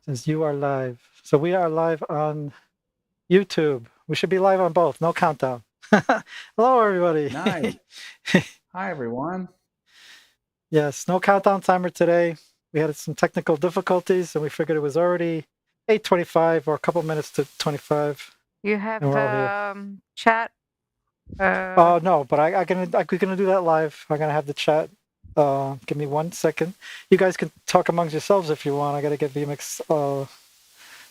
Says you are live. So we are live on YouTube. We should be live on both. No countdown. Hello, everybody. Nice. Hi, everyone. Yes, no countdown timer today. We had some technical difficulties, and we figured it was already 8:25 or a couple minutes to 25. You have And we're all here. chat. No, but we're gonna do that live. I'm gonna have the chat. Give me 1 second. You guys can talk amongst yourselves if you want. I gotta get VMix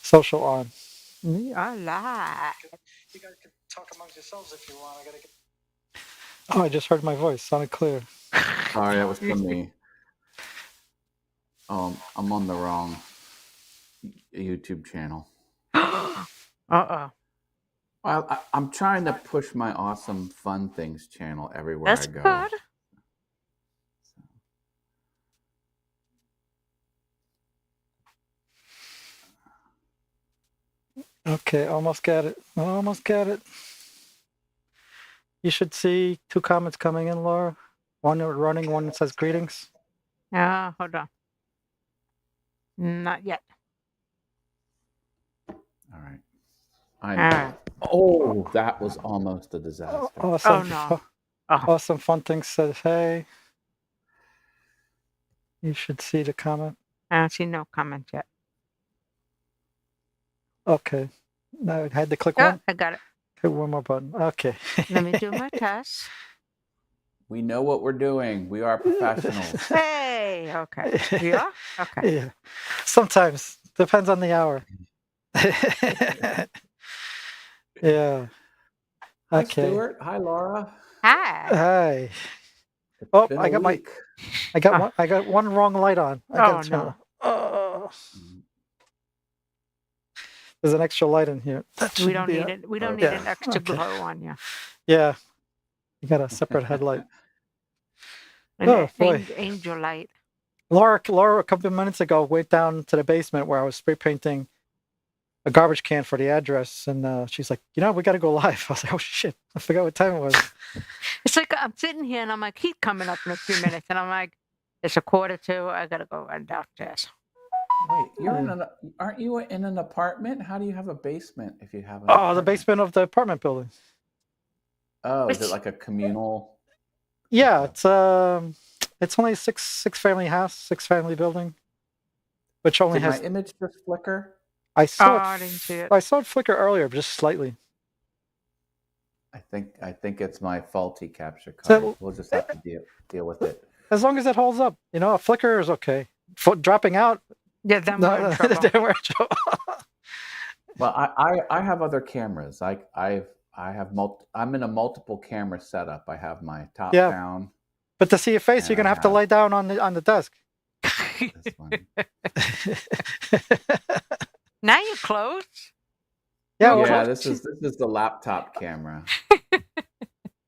social on. We are live. You guys can talk amongst yourselves if you want. I gotta get. Oh, I just heard my voice. Sounded clear. Sorry, that was for me. I'm on the wrong YouTube channel. Uh-oh. Well, I'm trying to push my awesome fun things channel everywhere That's I go. good. Okay, almost got it. Almost got it. You should see 2 comments coming in, Laura. One running, one that says greetings. Hold on. Not yet. All right. Oh, that was almost a disaster. Awesome. Oh, no. Awesome Fun Things says, hey. You should see the comment. I don't see no comment yet. Okay. Now I had to click one. I got it. Hit one more button. Okay. Let me do my test. We know what we're doing. We are professionals. Hey, okay. Yeah? Okay. Yeah. Sometimes. Depends on the hour. Yeah. Hi, Okay. Stuart. Hi, Laura. Hi. Oh, I got one wrong light on. No. There's an extra light in here. We don't need it. We don't need an extra glow on you. Yeah. You got a separate headlight. Boy. Angel light. Laura, a couple of minutes ago, went down to the basement where I was spray painting a garbage can for the address, and she's like, we got to go live. I was like, oh shit, I forgot what time it was. It's like I'm sitting here and I'm like, he's coming up in a few minutes, and I'm like, it's 1:45. I gotta go run downstairs. Wait, aren't you in an apartment? How do you have a basement if you have? The basement of the apartment building. Oh, is it like a communal? Yeah, it's only a six family house, 6-family building, which only has. My image just flicker? I saw I didn't see it. I saw it flicker earlier, but just slightly. I think it's my faulty capture card. So, we'll just have to deal with it. As long as it holds up, a flicker is okay. Dropping out. Yeah, then we're in trouble. Well, I have other cameras. I'm in a multiple camera setup. I have my top down. But to see your face, you're gonna have to lay down on the desk. This one. Now you're close. Yeah, this is the laptop camera. It's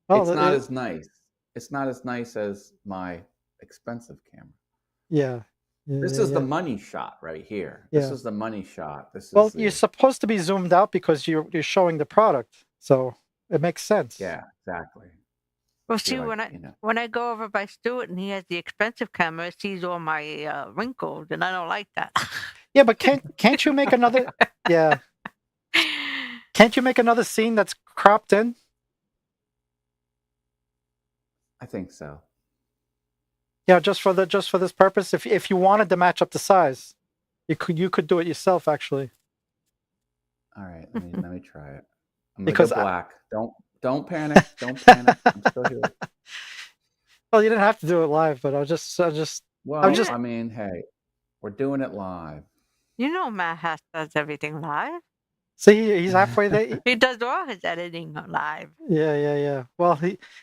not as nice. It's not as nice as my expensive camera. Yeah. This is the money shot right here. This is the money shot. You're supposed to be zoomed out because you're showing the product, so it makes sense. Yeah, exactly. Well, see, when I go over by Stuart and he has the expensive camera, it sees all my wrinkles, and I don't like that. Yeah, but can't you make another? Yeah. Can't you make another scene that's cropped in? I think so. Yeah, just for this purpose. If you wanted to match up the size, you could do it yourself, actually. All right, let me try it. I'm gonna go black. Don't panic. Don't panic. I'm still here. Well, you didn't have to do it live, but I mean, hey, we're doing it live. Matt does everything live. See, he's halfway there. He does all his editing live. Yeah. Well,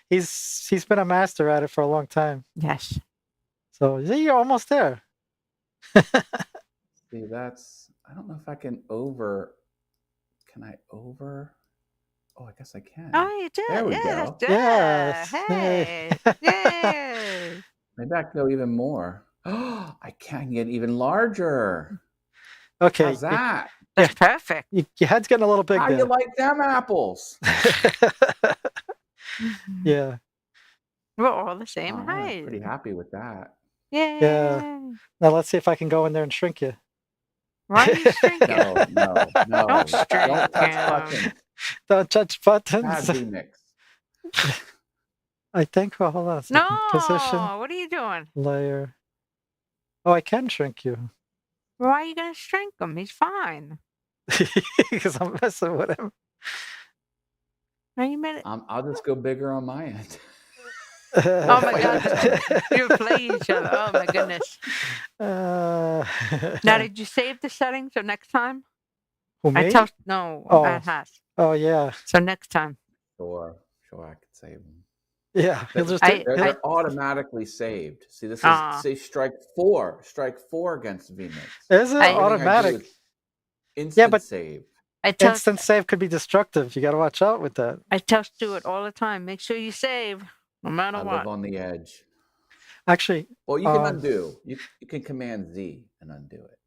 he's been a master at it for a long time. Yes. So you're almost there. See, I don't know if I can Can I over? Oh, I guess I can. Oh, you did. There we go. Yes. Hey. Yay. Maybe I can go even more. Oh, I can get even larger. Okay. How's that? That's perfect. Your head's getting a little big. How do you like them apples? Yeah. We're all the same height. I'm pretty happy with that. Yay. Yeah. Now let's see if I can go in there and shrink you. Why are you shrinking? No. Don't shrink Don't touch him. buttons. Don't touch buttons. Bad remix. I think. Well, hold on a second. Position. What are you doing? Layer. Oh, I can shrink you. Why are you gonna shrink him? He's fine. Because I'm messing with him. No, you made it. I'll just go bigger on my end. Oh my God! You play each other. Oh my goodness! Now, did you save the settings so next time? Who, me? No, Oh. Matt has. Oh yeah. So next time. Sure, I could save them. Yeah, they're automatically saved. See, this is say strike 4 against VMix. Is it automatic? Instant save. Instant save could be destructive. You got to watch out with that. I tell Stuart all the time, make sure you save, no matter what. I live on the edge. Actually, well, you can undo. You can Command Z and undo it.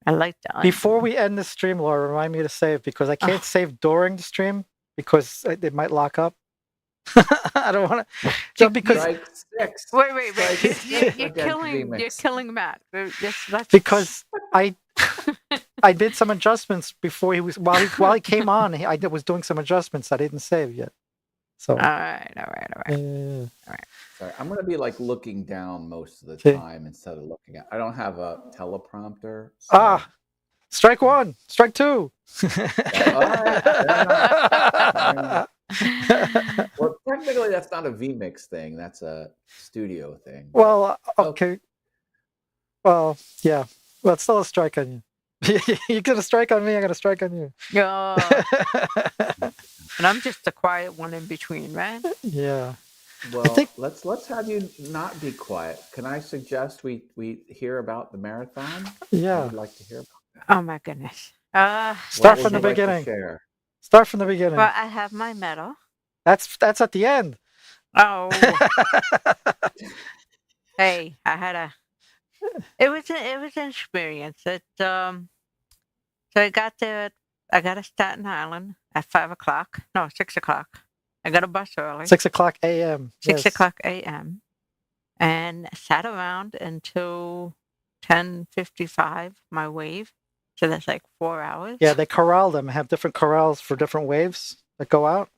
I like that. Before we end the stream, Laura, remind me to save because I can't save during the stream because it might lock up. I don't want to. Because strike 6. Wait. You're killing Matt. Because I did some adjustments before he was while he came on. I was doing some adjustments. I didn't save yet. So all right. Sorry, I'm gonna be like looking down most of the time instead of looking at. I don't have a teleprompter. So. Strike 1, strike 2. Well, technically, that's not a VMix thing. That's a studio thing. Well, okay. Well, yeah. Well, it's still a strike on you. You're gonna strike on me. I'm gonna strike on you. Yeah. And I'm just the quiet one in between, right? Yeah. Well, let's have you not be quiet. Can I suggest we hear about the marathon? Yeah. I would like to hear about that. Oh my goodness. Start from the beginning. Start from the beginning. Well, I have my medal. That's at the end. Oh. Hey, I had it was an experience. So I got there. I got to Staten Island at 5 o'clock. No, 6 o'clock. I got a bus early. 6 o'clock a.m. 6 o'clock a.m. And sat around until 10:55. My wave. So that's like 4 hours. Yeah, they corral them. Have different corrals for different waves that go out.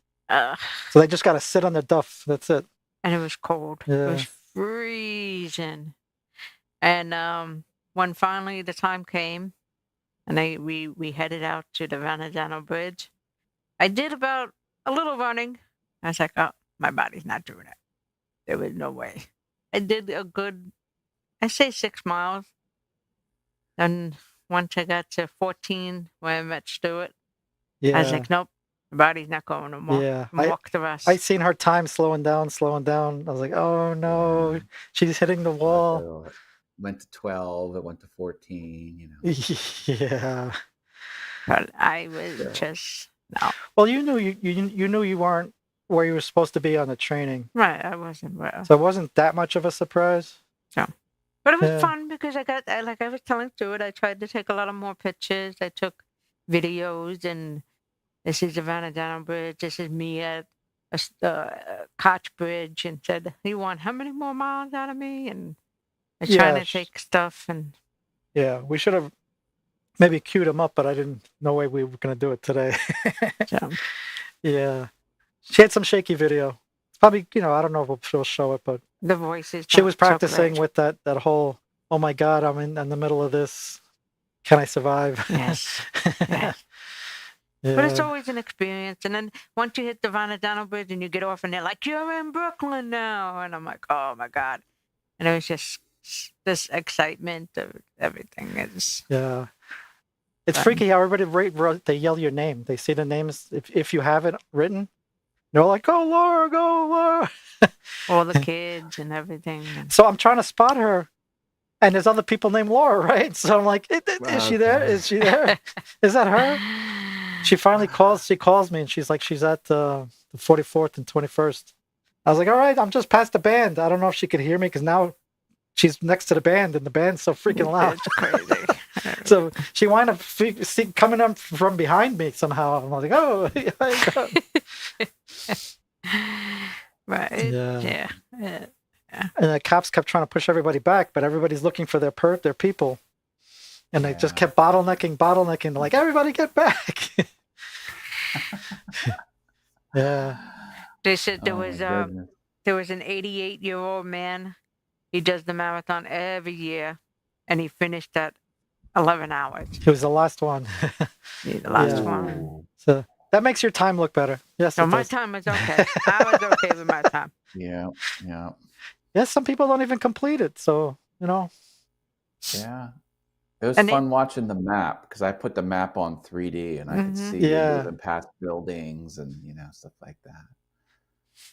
So they just got to sit on their duff. That's it. And it was cold. Yeah. It was freezing. And when finally the time came, and we headed out to the Vanadano Bridge, I did about a little running. I was like, oh, my body's not doing it. There was no way. I did a good, I say 6 miles. And once I got to 14, where I met Stuart, I was like, nope, the body's not going no more. Yeah. Walk the rest. I seen her time slowing down. I was like, oh no, she's hitting the wall. Went to 12, it went to 14, Yeah. But I was just, no. Well, you knew you weren't where you were supposed to be on the training. Right, I wasn't well. So it wasn't that much of a surprise. So, but it was fun because like I was telling Stuart, I tried to take a lot of more pictures. I took videos, and this is the Vanadano Bridge. This is me at Koch Bridge, and said, "You want how many more miles out of me?" And I trying to take stuff, and we should have maybe queued him up, but I didn't. No way we were going to do it today. So. Yeah, she had some shaky video. It's probably I don't know if she'll show it, but the voices. She was practicing with that whole. Oh my God, I'm in the middle of this. Can I survive? Yes. Yes. Yeah. But it's always an experience. And then once you hit the Vanadano Bridge and you get off, and they're like, "You're in Brooklyn now," and I'm like, "Oh my God!" And it was just this excitement of everything. It's It's freaky how everybody they yell your name. They say the names if you have it written. They're like, "Go Laura, go Laura!" All the kids and everything. So I'm trying to spot her, and there's other people named Laura, right? So I'm like, "Is she there? Is she there? Is that her?" She finally calls. She calls me, and she's like, "She's at the 44th and 21st." I was like, "All right, I'm just past the band." I don't know if she could hear me because now she's next to the band, and the band's so freaking loud. It's crazy. So she wound up coming up from behind me somehow. I'm like, "Oh, right? Yeah. And the cops kept trying to push everybody back, but everybody's looking for their people. And they just kept bottlenecking. Like, everybody get back. Yeah. They said there was an 88-year-old man. He does the marathon every year, and he finished at 11 hours. He was the last one. The last one. So that makes your time look better. Yes, So it my does. time is okay. I was okay with my time. Yeah. Yeah, some people don't even complete it. So, Yeah. It was And fun watching the map because I put the map on 3D and I could see even past buildings and stuff like that.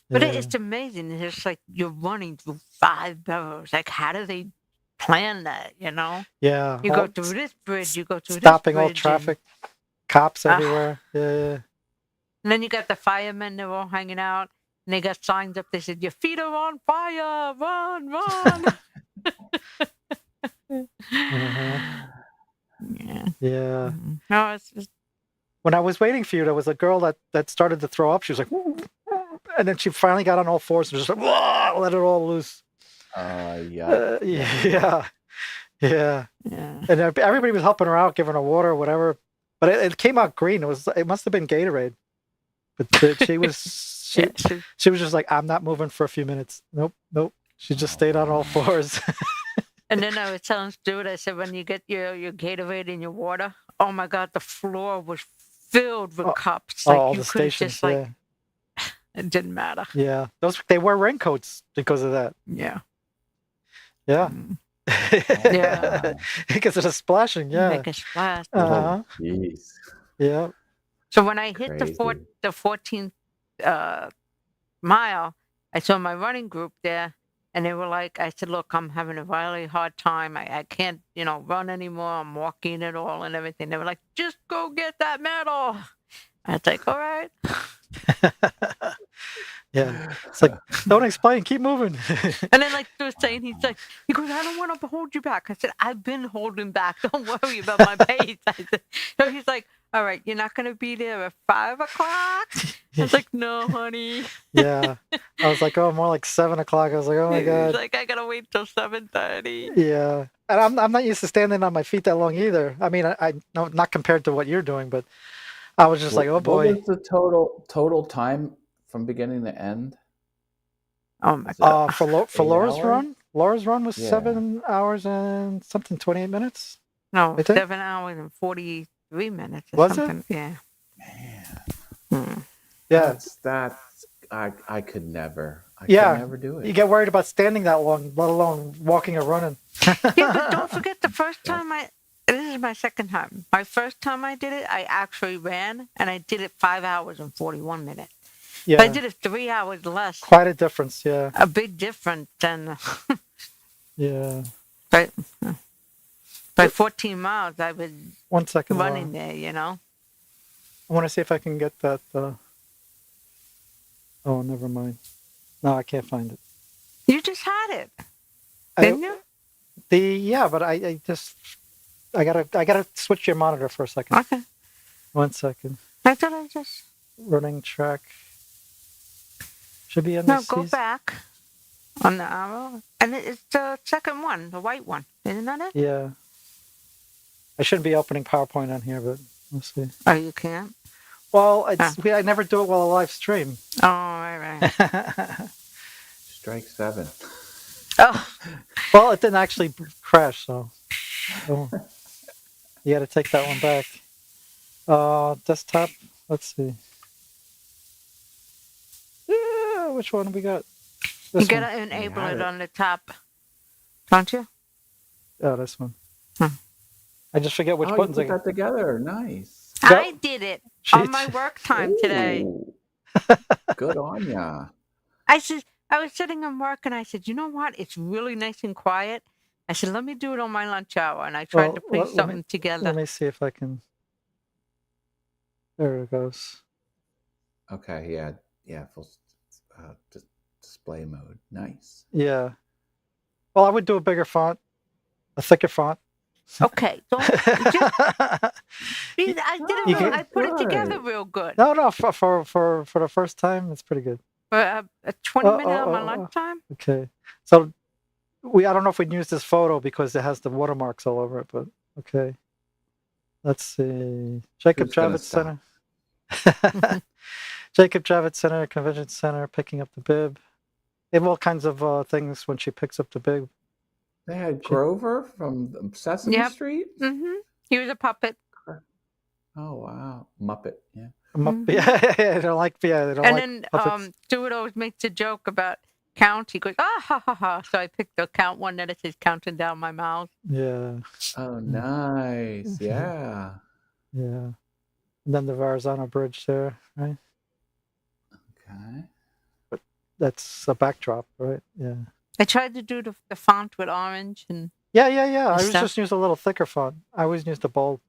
But it's amazing. It's like you're running through 5 boroughs. Like, how do they plan that? Yeah. You go through this bridge. You go through stopping this bridge. all traffic, cops everywhere. Yeah. And then you got the firemen. They're all hanging out, and they got signs up. They said, "Your feet are on fire! Run, run!" Yeah. No, it's just... When I was waiting for you, there was a girl that started to throw up. She was like, and then she finally got on all fours and just like, whoa, let it all loose. Yeah. Yeah. And everybody was helping her out, giving her water or whatever. But it came out green. It must have been Gatorade. But she was she was just like, I'm not moving for a few minutes. Nope. She just stayed on all fours. And then I was telling Stuart, I said, when you get your Gatorade and your water, oh my God, the floor was filled with cups. Like, all you the could stations, just like, it didn't matter. Yeah, they wear raincoats because of that. Yeah. Yeah. Yeah. Because of the splashing. Yeah. Make a splash. Jeez. Yeah. So when I hit the 14th mile, I saw my running group there, and they were like, I said, look, I'm having a really hard time. I can't, run anymore. I'm walking it all and everything. They were like, just go get that medal. I was like, all right. Yeah. It's like, don't explain. Keep moving. And then, like they were saying, he goes, I don't want to hold you back. I said, I've been holding back. Don't worry about my pace. So he's like, all right, you're not going to be there at 5 o'clock? I was like, no, honey. Yeah. I was like, oh, more like 7 o'clock. I was like, oh my God. He's like, I got to wait till 7:30. Yeah. And I'm not used to standing on my feet that long either. I mean, I not compared to what you're doing, but I was just like, oh boy. What was the total time from beginning to end? Oh my God. For Laura's run was 7 hours and something, 28 minutes. No, 7 hours and 43 minutes. Or was something. it? Yeah. Man. Yeah. That's I could never. I could never do it. You get worried about standing that long, let alone walking or running. Yeah, but don't forget the first time this is my second time. My first time I did it, I actually ran, and I did it 5 hours and 41 minutes. Yeah. But I did it 3 hours less. Quite a difference, yeah. A big difference than... Yeah. By 14 miles, I was 1 second running there, I want to see if I can get that. Oh, never mind. No, I can't find it. You just had it, didn't you? Yeah, but I gotta switch your monitor for a second. Okay. 1 second. I thought I just... Running track. Should be on No, go back on the arrow. And it's the second one, the white one. Isn't that it? Yeah. I shouldn't be opening PowerPoint on here, but we'll see. Oh, you can't? Well, I never do it while I live stream. Oh, right. Strike 7. Oh. Well, it didn't actually crash, so you got to take that one back. Desktop. Let's see. Yeah, which one we got? You got to enable it on the top, don't you? Oh, this one. I just forget which buttons you put that together. Nice. I did it on my work time today. Good on ya. I was sitting on work, and I said, you know what? It's really nice and quiet. I said, let me do it on my lunch hour, and I tried to put something together. Let me see if I can. There it goes. Okay, yeah, full display mode. Nice. Yeah. Well, I would do a bigger font, a thicker font. Okay, I did it. I put it together real good. No, for the first time, it's pretty good. For a 20-minute on my lunchtime. Okay, so I don't know if we'd use this photo because it has the watermarks all over it, but Okay. Let's see. Jacob Who's gonna Javits stop? Center. Jacob Javits Center, Convention Center, picking up the bib. They have all kinds of things when she picks up the bib. They had Grover from Sesame Yep. Street. He was a puppet. Oh wow, Muppet. Yeah. Yeah, they don't like. Yeah, they don't like. And then Stuart always makes a joke about count. He goes, ah ha ha ha. So I picked the count one that it says counting down my mouth. Yeah. Oh, nice. Yeah. Yeah. And then the Verrazano Bridge there, right? Okay. But that's a backdrop, right? Yeah. I tried to do the font with orange and Yeah. I was stuff. just use a little thicker font. I always use the bold.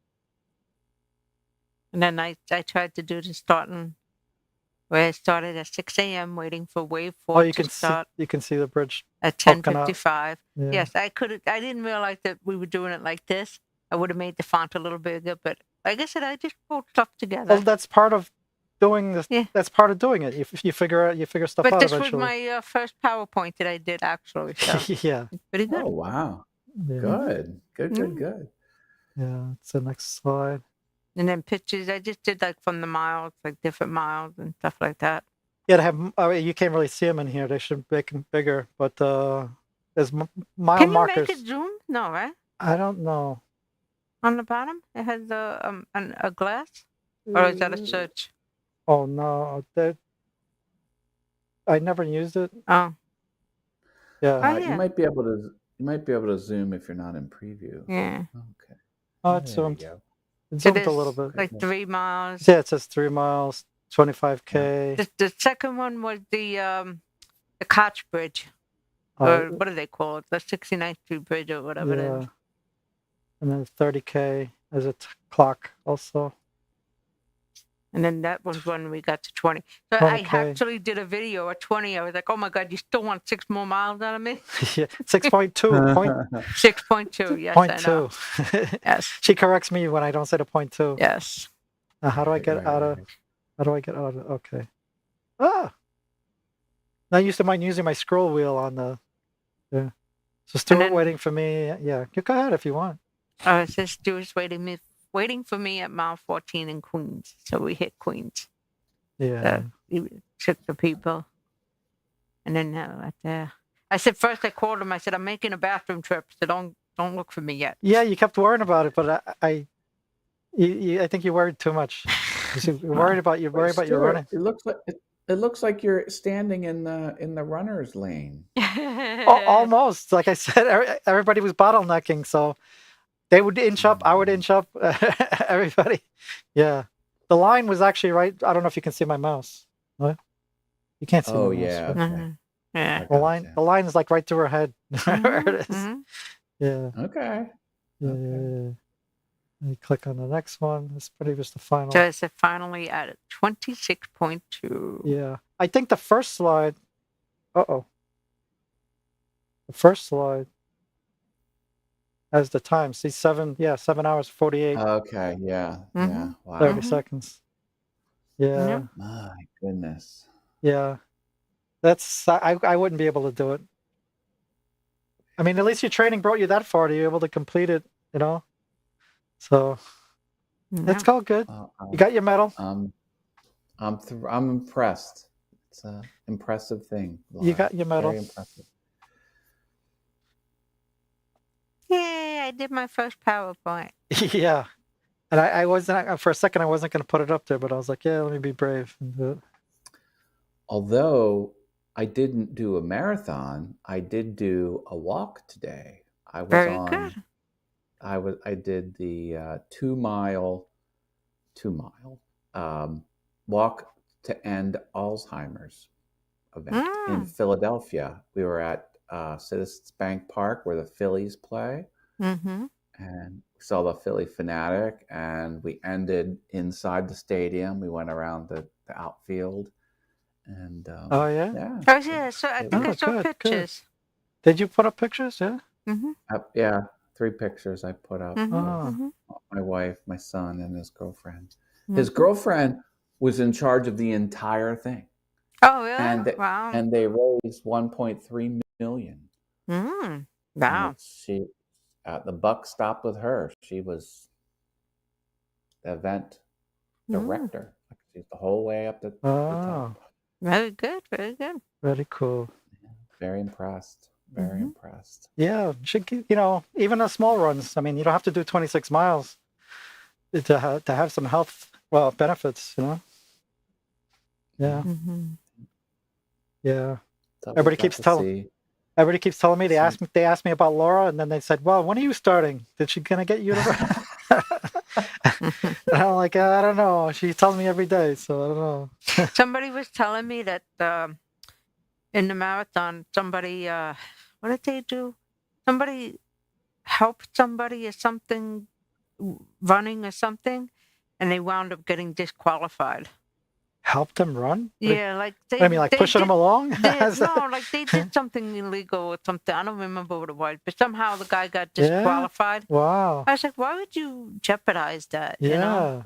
And then I tried to do the starting where I started at 6 a.m. waiting for wave 4 you to can start see, you can see the bridge at poking out. 10:55. Yeah. Yes, I didn't realize that we were doing it like this. I would have made the font a little bigger, but like I said, I just pulled stuff together. Well, that's part of doing this. Yeah. That's part of doing it. You figure stuff But out this eventually. was my first PowerPoint that I did actually. So Yeah. it's pretty good. Oh wow. Yeah. Good. Yeah. It's the next slide. And then pictures, I just did like from the miles, like different miles and stuff like that. Yeah, to have you can't really see them in here. They should make them bigger, but there's mile Can you markers. make it zoom? No, right? I don't know. On the bottom, it has a glass, or is that a search? Oh no, I never used it. Oh, Yeah. You might be able to zoom if you're not in preview. yeah. Okay. Oh, it's There you zoomed. go. It It zoomed is a little bit. like 3 miles. Yeah, it says 3 miles, 25K. The second one was the Koch Bridge, Oh, or what do they call it? The 69th Street Bridge or whatever it is. And then 30K as a clock also. And then that was when we got to 20. So 20K. I actually did a video at 20. I was like, oh my God, you still want 6 more miles out of me? Yeah, 6.2. 6.2, yes, Point I know. 2. Yes. She corrects me when I don't say the point 2. Yes. Now, how do I get out of? How do I get out of? Okay. Ah. Now I used to mind using my scroll wheel on the. Yeah. So Stuart waiting for me. Yeah, you go ahead if you want. It says Stuart's waiting for me at mile 14 in Queens. So we hit Queens. Yeah. We took the people. And then right there. I said first I called him. I said I'm making a bathroom trip, so don't look for me yet. Yeah, you kept worrying about it, but I think you worried too much. You're worried about your running. It looks like you're standing in the runner's lane. Almost. Like I said, everybody was bottlenecking, so they would inch up, I would inch up, everybody. Yeah. The line was actually right. I don't know if you can see my mouse. What? You can't see my mouse. Yeah. Right? Okay. Yeah. The line is like right through her head. There it is. Yeah. Okay. Yeah. Let me click on the next one. This pretty was the final. So it's finally at 26.2. Yeah. I think the first slide. The first slide has the time. See, 7 hours 48. Okay. Yeah. Yeah. Wow. 30 seconds. Yeah. My goodness. Yeah. That's I wouldn't be able to do it. I mean, at least your training brought you that far to be able to complete it, you know? So it's all good. You got your medal. I'm impressed. It's an impressive thing. Laura. You got your medal. Very impressive. Yay, I did my first PowerPoint. Yeah. And I wasn't, for a second, I wasn't going to put it up there, but I was like, yeah, let me be brave and do it. Although I didn't do a marathon, I did do a walk today. I was Very good. I did the 2 mile walk to end Alzheimer's event in Philadelphia. We were at Citizens Bank Park where the Phillies play, and we saw the Philly Fanatic, and we ended inside the stadium. We went around the outfield, and So I think I saw pictures. Good. Did you put up pictures? Yeah. Yeah, 3 pictures I put up. Oh. My wife, my son, and his girlfriend. His girlfriend was in charge of the entire thing. Oh, yeah. Wow. And they raised $1.3 million. Wow. the buck stopped with her. She was the event director. She's the whole way up the top. Very good. Very good. Very cool. Very impressed. Very impressed. Yeah, even the small runs. I mean, you don't have to do 26 miles to have some health benefits. Yeah. Yeah. Everybody keeps telling me they asked me about Laura, and then they said, "Well, when are you starting? Did she gonna get you to run?" And I'm like, I don't know. She tells me every day, so I don't know. Somebody was telling me that in the marathon, somebody what did they do? Somebody helped somebody or something running or something, and they wound up getting disqualified. Help them run? Yeah, like they. I mean, like pushing them along? No, like they did something illegal or something. I don't remember what it was, but somehow the guy got disqualified. Yeah? Wow. I was like, why would you jeopardize that? Yeah. You know?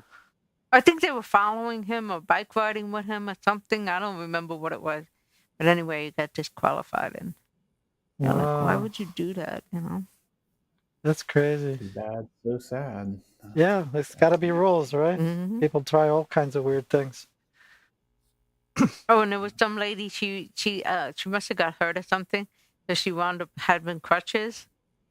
I think they were following him or bike riding with him or something. I don't remember what it was, but anyway, he got disqualified, and like, why would you do that? You know? That's crazy. Too bad, so sad. Yeah, there's got to be rules, right? People try all kinds of weird things. Oh, and there was some lady. She must have got hurt or something, so she wound up having crutches,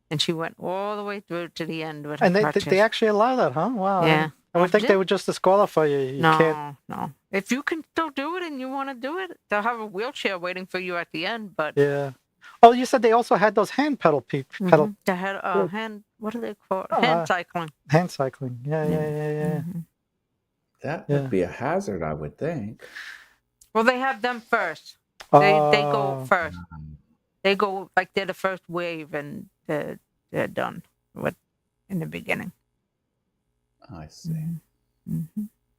and she went all the way through to the end with her crutches. And they actually allow that, huh? Wow. Yeah. I would think they would just disqualify you. No. If you can still do it and you want to do it, they'll have a wheelchair waiting for you at the end. But yeah. Oh, you said they also had those hand pedal pedal. They had hand. What do they call it? Hand cycling. Hand cycling. Yeah. That would be a hazard, I would think. Well, they have them first. They go first. They go like they're the first wave, and they're done with in the beginning. I see.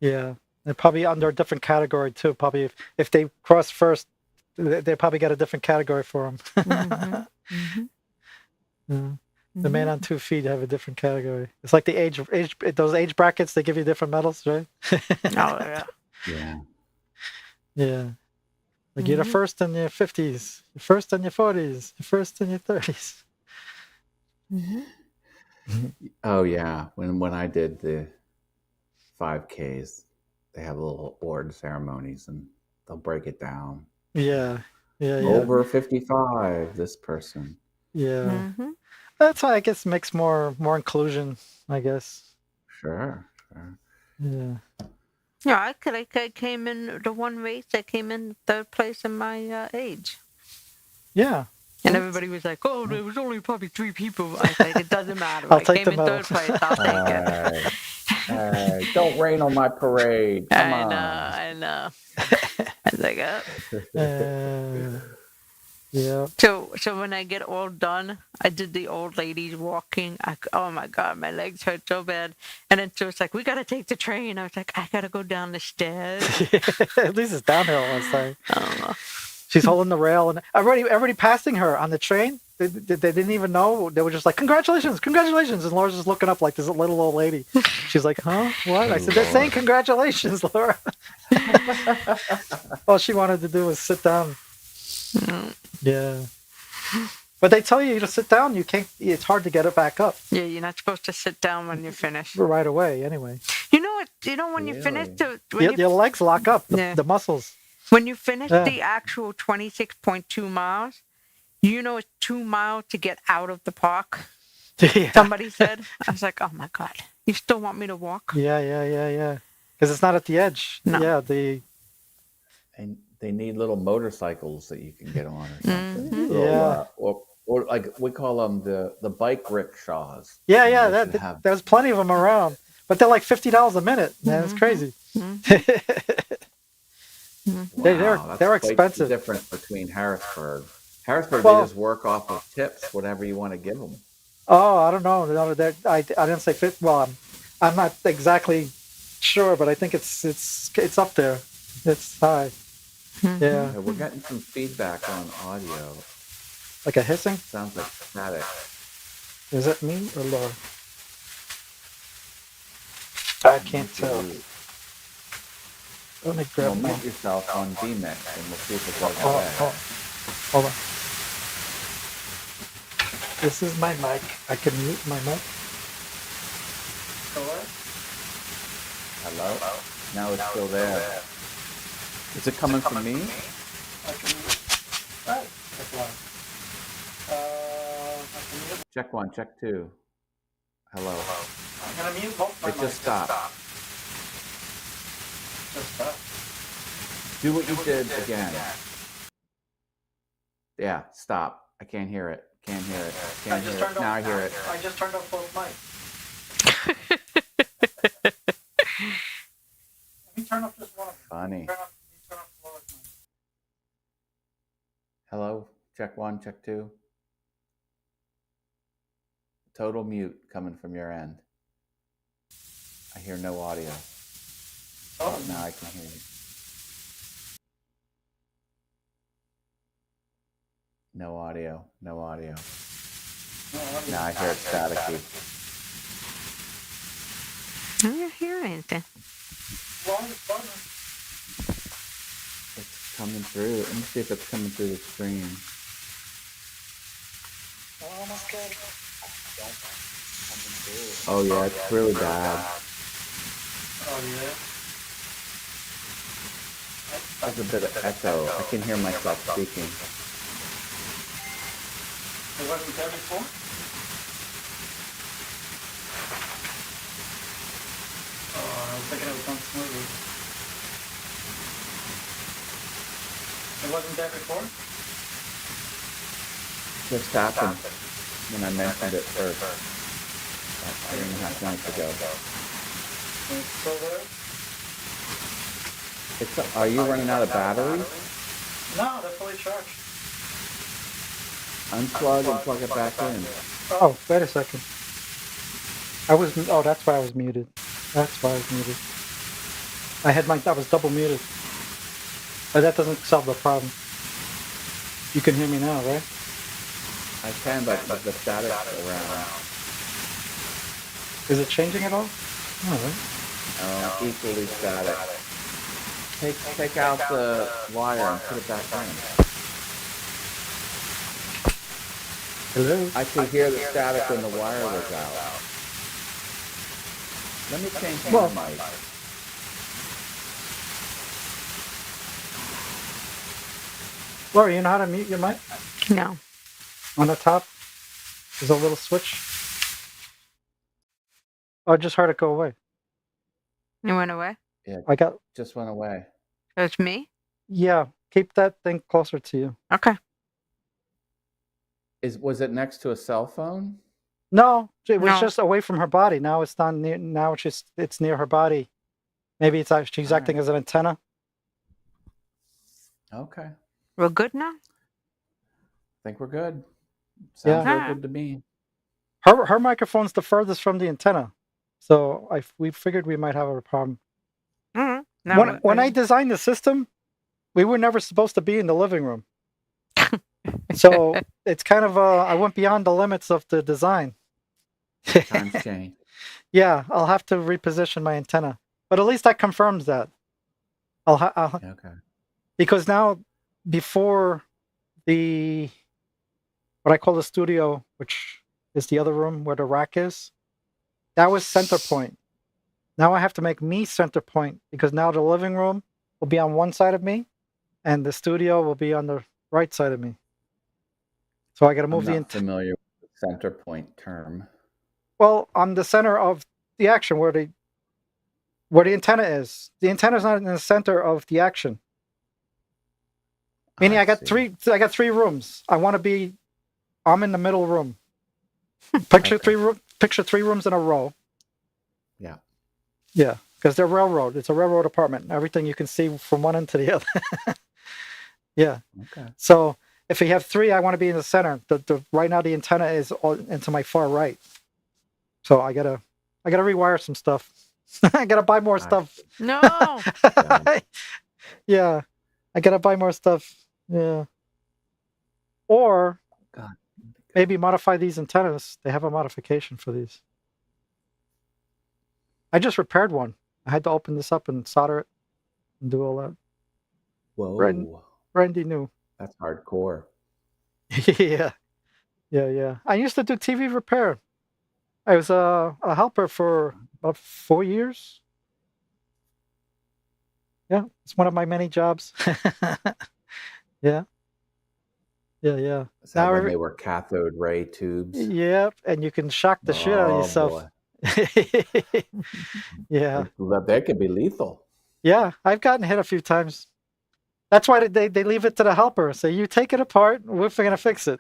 Yeah, they're probably under a different category too. Probably if they cross first, they probably got a different category for them. The man on 2 feet have a different category. It's like the age those age brackets. They give you different medals, right? Yeah. Like you're the first in your 50s, you're first in your 40s, you're first in your 30s. Oh yeah, when I did the 5Ks, they have little award ceremonies, and they'll break it down. Yeah. Over 55, this person. Yeah. That's why I guess makes more inclusion, I guess. Sure. Yeah. Yeah, I came in the one race. I came in third place in my age. Yeah. And everybody was like, "Oh, there was only probably 3 people." I was like, "It doesn't matter. I came in third place. I'll take it." Don't rain on my parade. Come on. I know. I was like, yeah. So when I get all done, I did the old ladies walking. Oh my God, my legs hurt so bad. And then so it's like, we got to take the train. I was like, I got to go down the stairs. At least it's downhill one side. She's holding the rail, and everybody passing her on the train. They didn't even know. They were just like, congratulations. And Laura's just looking up like this little old lady. She's like, huh? What? I said, they're saying congratulations, Laura. All she wanted to do was sit down. Yeah. But they tell you to sit down. You can't. It's hard to get it back up. Yeah, you're not supposed to sit down when you're finished. Right away, anyway. You know what? When you finish your legs lock up. The muscles. When you finish the actual 26.2 miles, it's 2 miles to get out of the park. Yeah. Somebody said. I was like, oh my God, you still want me to walk? Yeah. Because it's not at the edge. No. Yeah. And they need little motorcycles that you can get on or something. Yeah. Or like we call them the bike rickshaws. Yeah. There's plenty of them around, but they're like $50 a minute. Man, it's crazy. Wow, they're expensive. The difference between Harrisburg. They just work off of tips, whatever you want to give them. Oh, I don't know. No, I didn't say fit. Well, I'm not exactly sure, but I think it's up there. It's high. Yeah. We're getting some feedback on audio. Like a hissing? Sounds like static. Is it me or Laura? I can't tell. Let me grab mute yourself on VMix, and we'll see if it goes away. Hold on. This is my mic. I can mute my mic. Hello? No, it's still there. Is it coming from me? I can mute. Right. That's why. I can mute. Check 1, check 2. Hello. I'm gonna mute both my It just stopped. Just stop. Do what you did again. Yeah, stop. I can't hear it. Can't hear it. Can't hear it. Now I hear it. I just turned off both mics. Let me turn off just one. Funny. Turn off Laura's mic. Hello? Check 1, check 2. Total mute coming from your end. I hear no audio. Oh, now I can hear you. No audio. No audio. Now I hear it staticky. I don't hear anything. It's coming through. Let me see if it's coming through the screen. Oh yeah, it's really bad. Oh yeah. There's a bit of echo. I can hear myself speaking. It wasn't there before? Oh, I was thinking it was going smoothly. It wasn't there before? Just happened when I mentioned it first. About 3.5 minutes ago. It's still there? Are you running out of batteries? No, they're fully charged. Unplug and plug it back in. Oh, wait a second. Oh, that's why I was muted. That's why I was muted. I was double muted. But that doesn't solve the problem. You can hear me now, right? I can, but the static around. Is it changing at all? No, right? Equally static. Take out the wire and put it back in. Hello? I could hear the static when the wire was out. Let me change my mic. Laura, you know how to mute your mic? No. On the top, there's a little switch. Oh, I just heard it go away. It went away? Yeah, I just went away. It's me? Yeah, keep that thing closer to you. Okay. Was it next to a cell phone? No, it was No. just away from her body. Now it's not near. Now it's near her body. Maybe she's All acting right. as an antenna. Okay. We're good now? I think we're good. Yeah. Sounds real good to me. Her microphone's the furthest from the antenna, so we figured we might have a problem. Mm-hmm. No, When I designed the system, we were never supposed to be in the living room. So it's kind of I went beyond the limits of the design. Times change. Yeah, I'll have to reposition my antenna, but at least that confirms that. Okay. Because now, before what I call the studio, which is the other room where the rack is, that was center point. Now I have to make me center point because now the living room will be on one side of me, and the studio will be on the right side of me. So I got to move I'm not familiar with the center point term. Well, I'm the center of the action where the antenna is. The antenna is not in the center of the action. Meaning I got three rooms. I'm in the middle room. Picture three rooms in a row. Yeah. Yeah, because they're railroad. It's a railroad apartment. Everything you can see from one end to the other. Yeah. Okay. So if you have three, I want to be in the center. Right now the antenna is all into my far right. So I gotta rewire some stuff. I gotta buy more stuff. No. Yeah, I gotta buy more stuff. Yeah. Or maybe modify these antennas. They have a modification for these. I just repaired one. I had to open this up and solder it and do all that. Whoa. Randy knew. That's hardcore. Yeah. Yeah. I used to do TV repair. I was a helper for about 4 years. Yeah, it's one of my many jobs. Yeah. Is that Now, when they were cathode ray tubes? yep, and you can shock the shit out of Oh yourself. boy, Yeah. that could be lethal. Yeah, I've gotten hit a few times. That's why they leave it to the helper. Say, you take it apart, we're gonna fix it.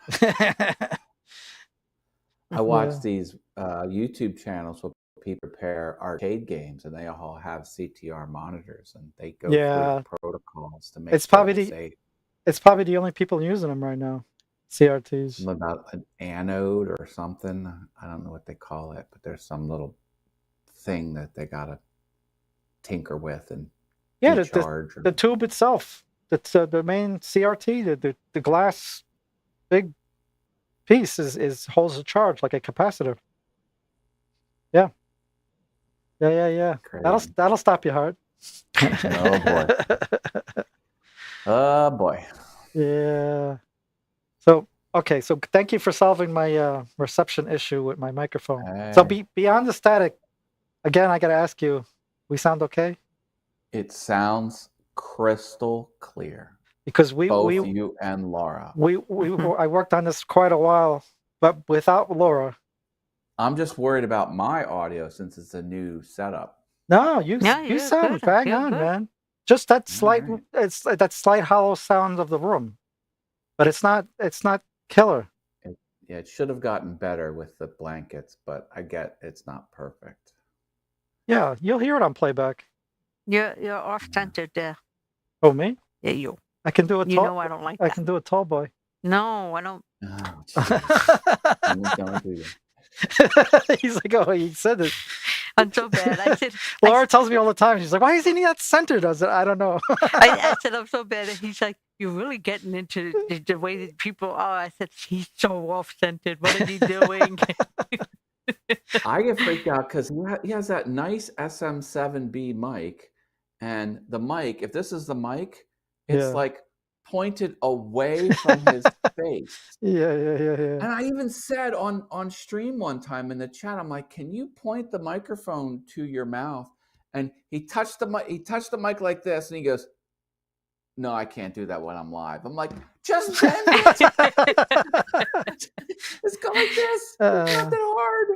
I watch Yeah. these YouTube channels where people repair arcade games, and they all have CTR monitors, and they go through Yeah. the protocols to make It's sure probably it's the safe. it's probably the only people using them right now. CRTs. Something about an anode or something. I don't know what they call it, but there's some little thing that they gotta tinker with and Yeah, decharge. the tube itself. That's the main CRT. The glass big piece is holds a charge like a capacitor. Yeah. Crazy. That'll stop your heart. Oh boy. Oh boy. Yeah. So okay, so thank you for solving my reception issue with my microphone. So Hey. beyond the static, again, I gotta ask you, we sound okay? It sounds crystal clear. Because Both you and Laura. I worked on this quite a while, but without Laura. I'm just worried about my audio since it's a new setup. No, you you're sound good. bang You're on, good. man. Just that All slight right. it's that slight hollow sound of the room. But it's not killer. Yeah, it should have gotten better with the blankets, but I get it's not perfect. Yeah, you'll hear it on playback. You're off centered there. Oh, me? Yeah, you. I can do a You tall know I don't like I that. can do a tall boy. No, I don't. Oh, jeez. Don't do that. He's like, oh, he said it. I'm so bad. I said, Laura tells me all the time. She's like, why isn't he not centered? I said, I don't know. I said, I'm so bad. And he's like, you're really getting into the way that people are. I said, he's so off centered. What is he doing? I get freaked out because he has that nice SM7B mic, and the mic, if this is the mic, it's Yeah. like pointed away from his face. Yeah. And I even said on stream one time in the chat, I'm like, can you point the microphone to your mouth? And he touched the mic like this, and he goes, no, I can't do that when I'm live. I'm like, just bend it. Just go like this. It's not that hard.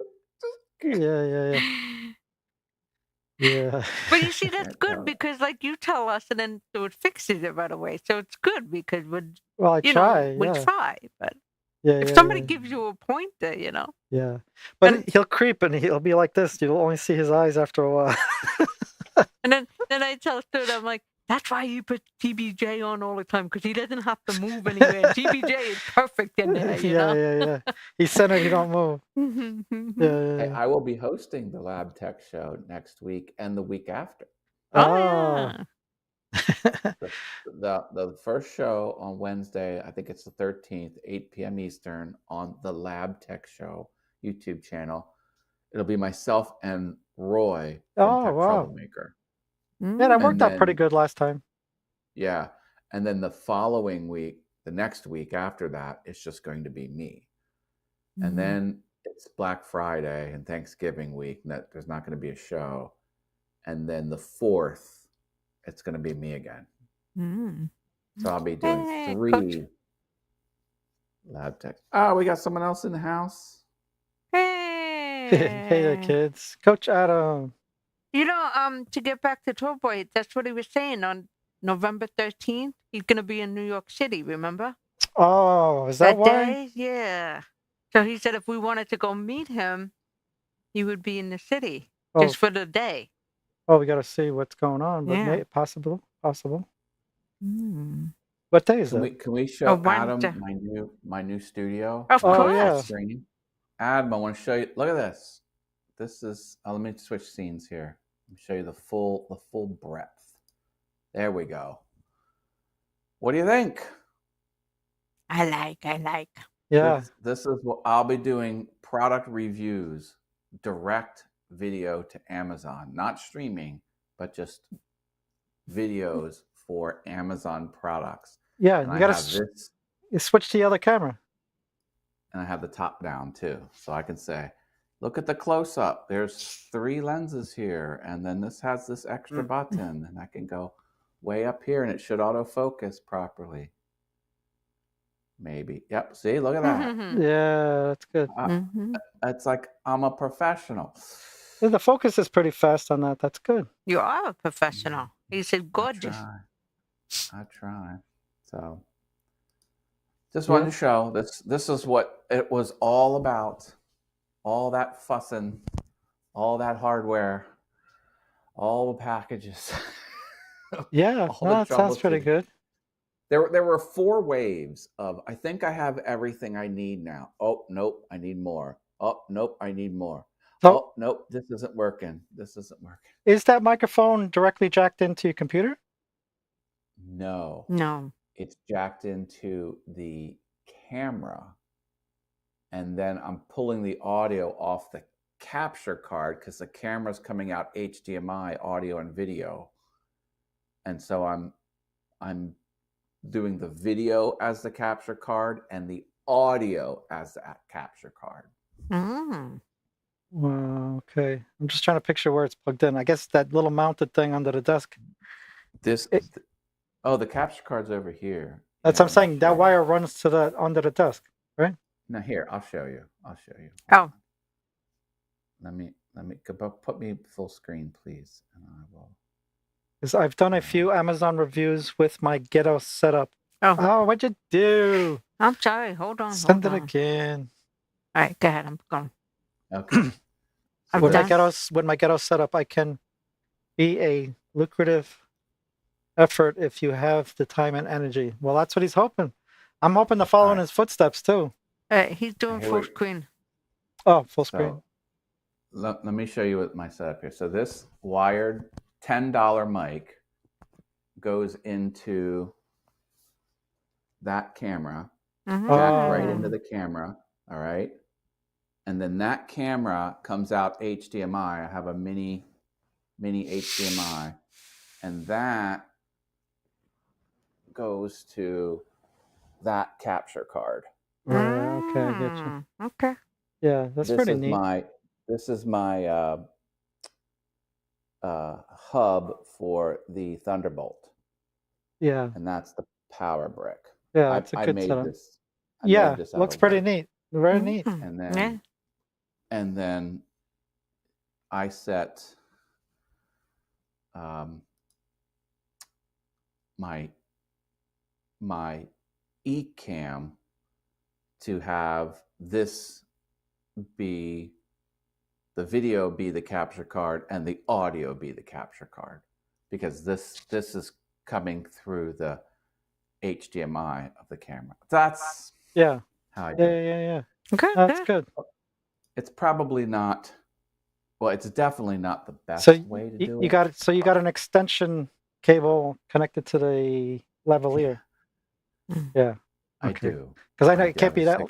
Yeah. But you see, that's good because, like, you tell us, and then it fixes it right away. So it's good because Well, I try. we Yeah. try. But Yeah. if somebody gives you a pointer, Yeah. But And- he'll creep and he'll be like this. You'll only see his eyes after a while. and then I tell Stuart, I'm like, that's why you put TBJ on all the time because he doesn't have to move anywhere. TBJ is perfect in there. Yeah. He's centered. He don't move. Hey, Yeah. I will be hosting the Lab Tech Show next week and the week after. Oh, yeah. The first show on Wednesday, I think it's the 13th, 8 p.m. Eastern, on the Lab Tech Show YouTube channel. It'll be myself and Roy from Oh, Tech wow. Troublemaker. Yeah, that worked out then- pretty good last time. Yeah. And then the following week, the next week after that, it's just going to be me. And then it's Black Friday and Thanksgiving week, and there's not going to be a show. And then the 4th, it's going to be me again. So I'll be doing Hey, 3 Coach. Lab Tech. Oh, we got someone else in the house. Hey. Hey there, kids. Coach Adam. To get back to Toyboy, that's what he was saying on November 13th. He's going to be in New York City, remember? Oh, is that why? day? Yeah. So he said if we wanted to go meet him, he would be in the city just for the day. Oh, we got to see what's going on. But Yeah. possible. What day is that? Can we show Wednesday. Adam my new studio? Of Oh, course. yeah. Screen? Adam, I want to show you. Look at this. This is. Let me switch scenes here. Let me show you the full breadth. There we go. What do you think? I like. Yeah. This is what I'll be doing: product reviews, direct video to Amazon, not streaming, but just videos for Amazon products. Yeah. And You I got have to this. switch to the other camera. and I have the top down too. So I can say, look at the close up. There's 3 lenses here. And then this has this extra button. And I can go way up here and it should autofocus properly. Maybe. Yep. See, look at that. Yeah, that's good. It's like I'm a professional. Yeah, the focus is pretty fast on that. That's good. You are a professional. He said gorgeous. I try. So just wanted to show this is what it was all about. All that fussing, all that hardware, all the packages. Yeah, that sounds pretty good. There were 4 waves of, I think I have everything I need now. Oh, nope, I need more. Oh, nope, I need more. Oh, nope, this isn't working. This isn't working. Is that microphone directly jacked into your computer? No. No. It's jacked into the camera. And then I'm pulling the audio off the capture card because the camera's coming out HDMI audio and video. And so I'm doing the video as the capture card and the audio as the capture card. Well, okay. I'm just trying to picture where it's plugged in. I guess that little mounted thing under the desk. The capture card's over here. That's what I'm saying. That wire runs to the under the desk, right? Now here, I'll show you. Oh. Let me put me full screen, please, and I will. Because I've done a few Amazon reviews with my ghetto setup. Oh, what'd you do? I'm sorry. Hold on. Send it again. All right, go ahead. I'm going. Okay. With my ghetto setup, I can be a lucrative effort if you have the time and energy. Well, that's what he's hoping. I'm hoping to follow in his footsteps too. He's doing full screen. Oh, full screen. Let me show you what my setup here. So this wired $10 mic goes into that camera, jacked right into the camera. All right. And then that camera comes out HDMI. I have a mini HDMI, and that goes to that capture card. Okay, I get you. Okay. Yeah, that's pretty neat. This is my hub for the Thunderbolt. Yeah. And that's the power brick. Yeah, it's a good setup. Looks pretty neat. Very neat. And then I set my eCam to have this be the video be the capture card and the audio be the capture card, because this is coming through the HDMI of the camera. That's how I do it. Yeah. Okay, that's good. It's probably not. Well, it's definitely not the best way to do it. So you got an extension cable connected to the lavalier. Yeah, I do. Because I know it can't be that.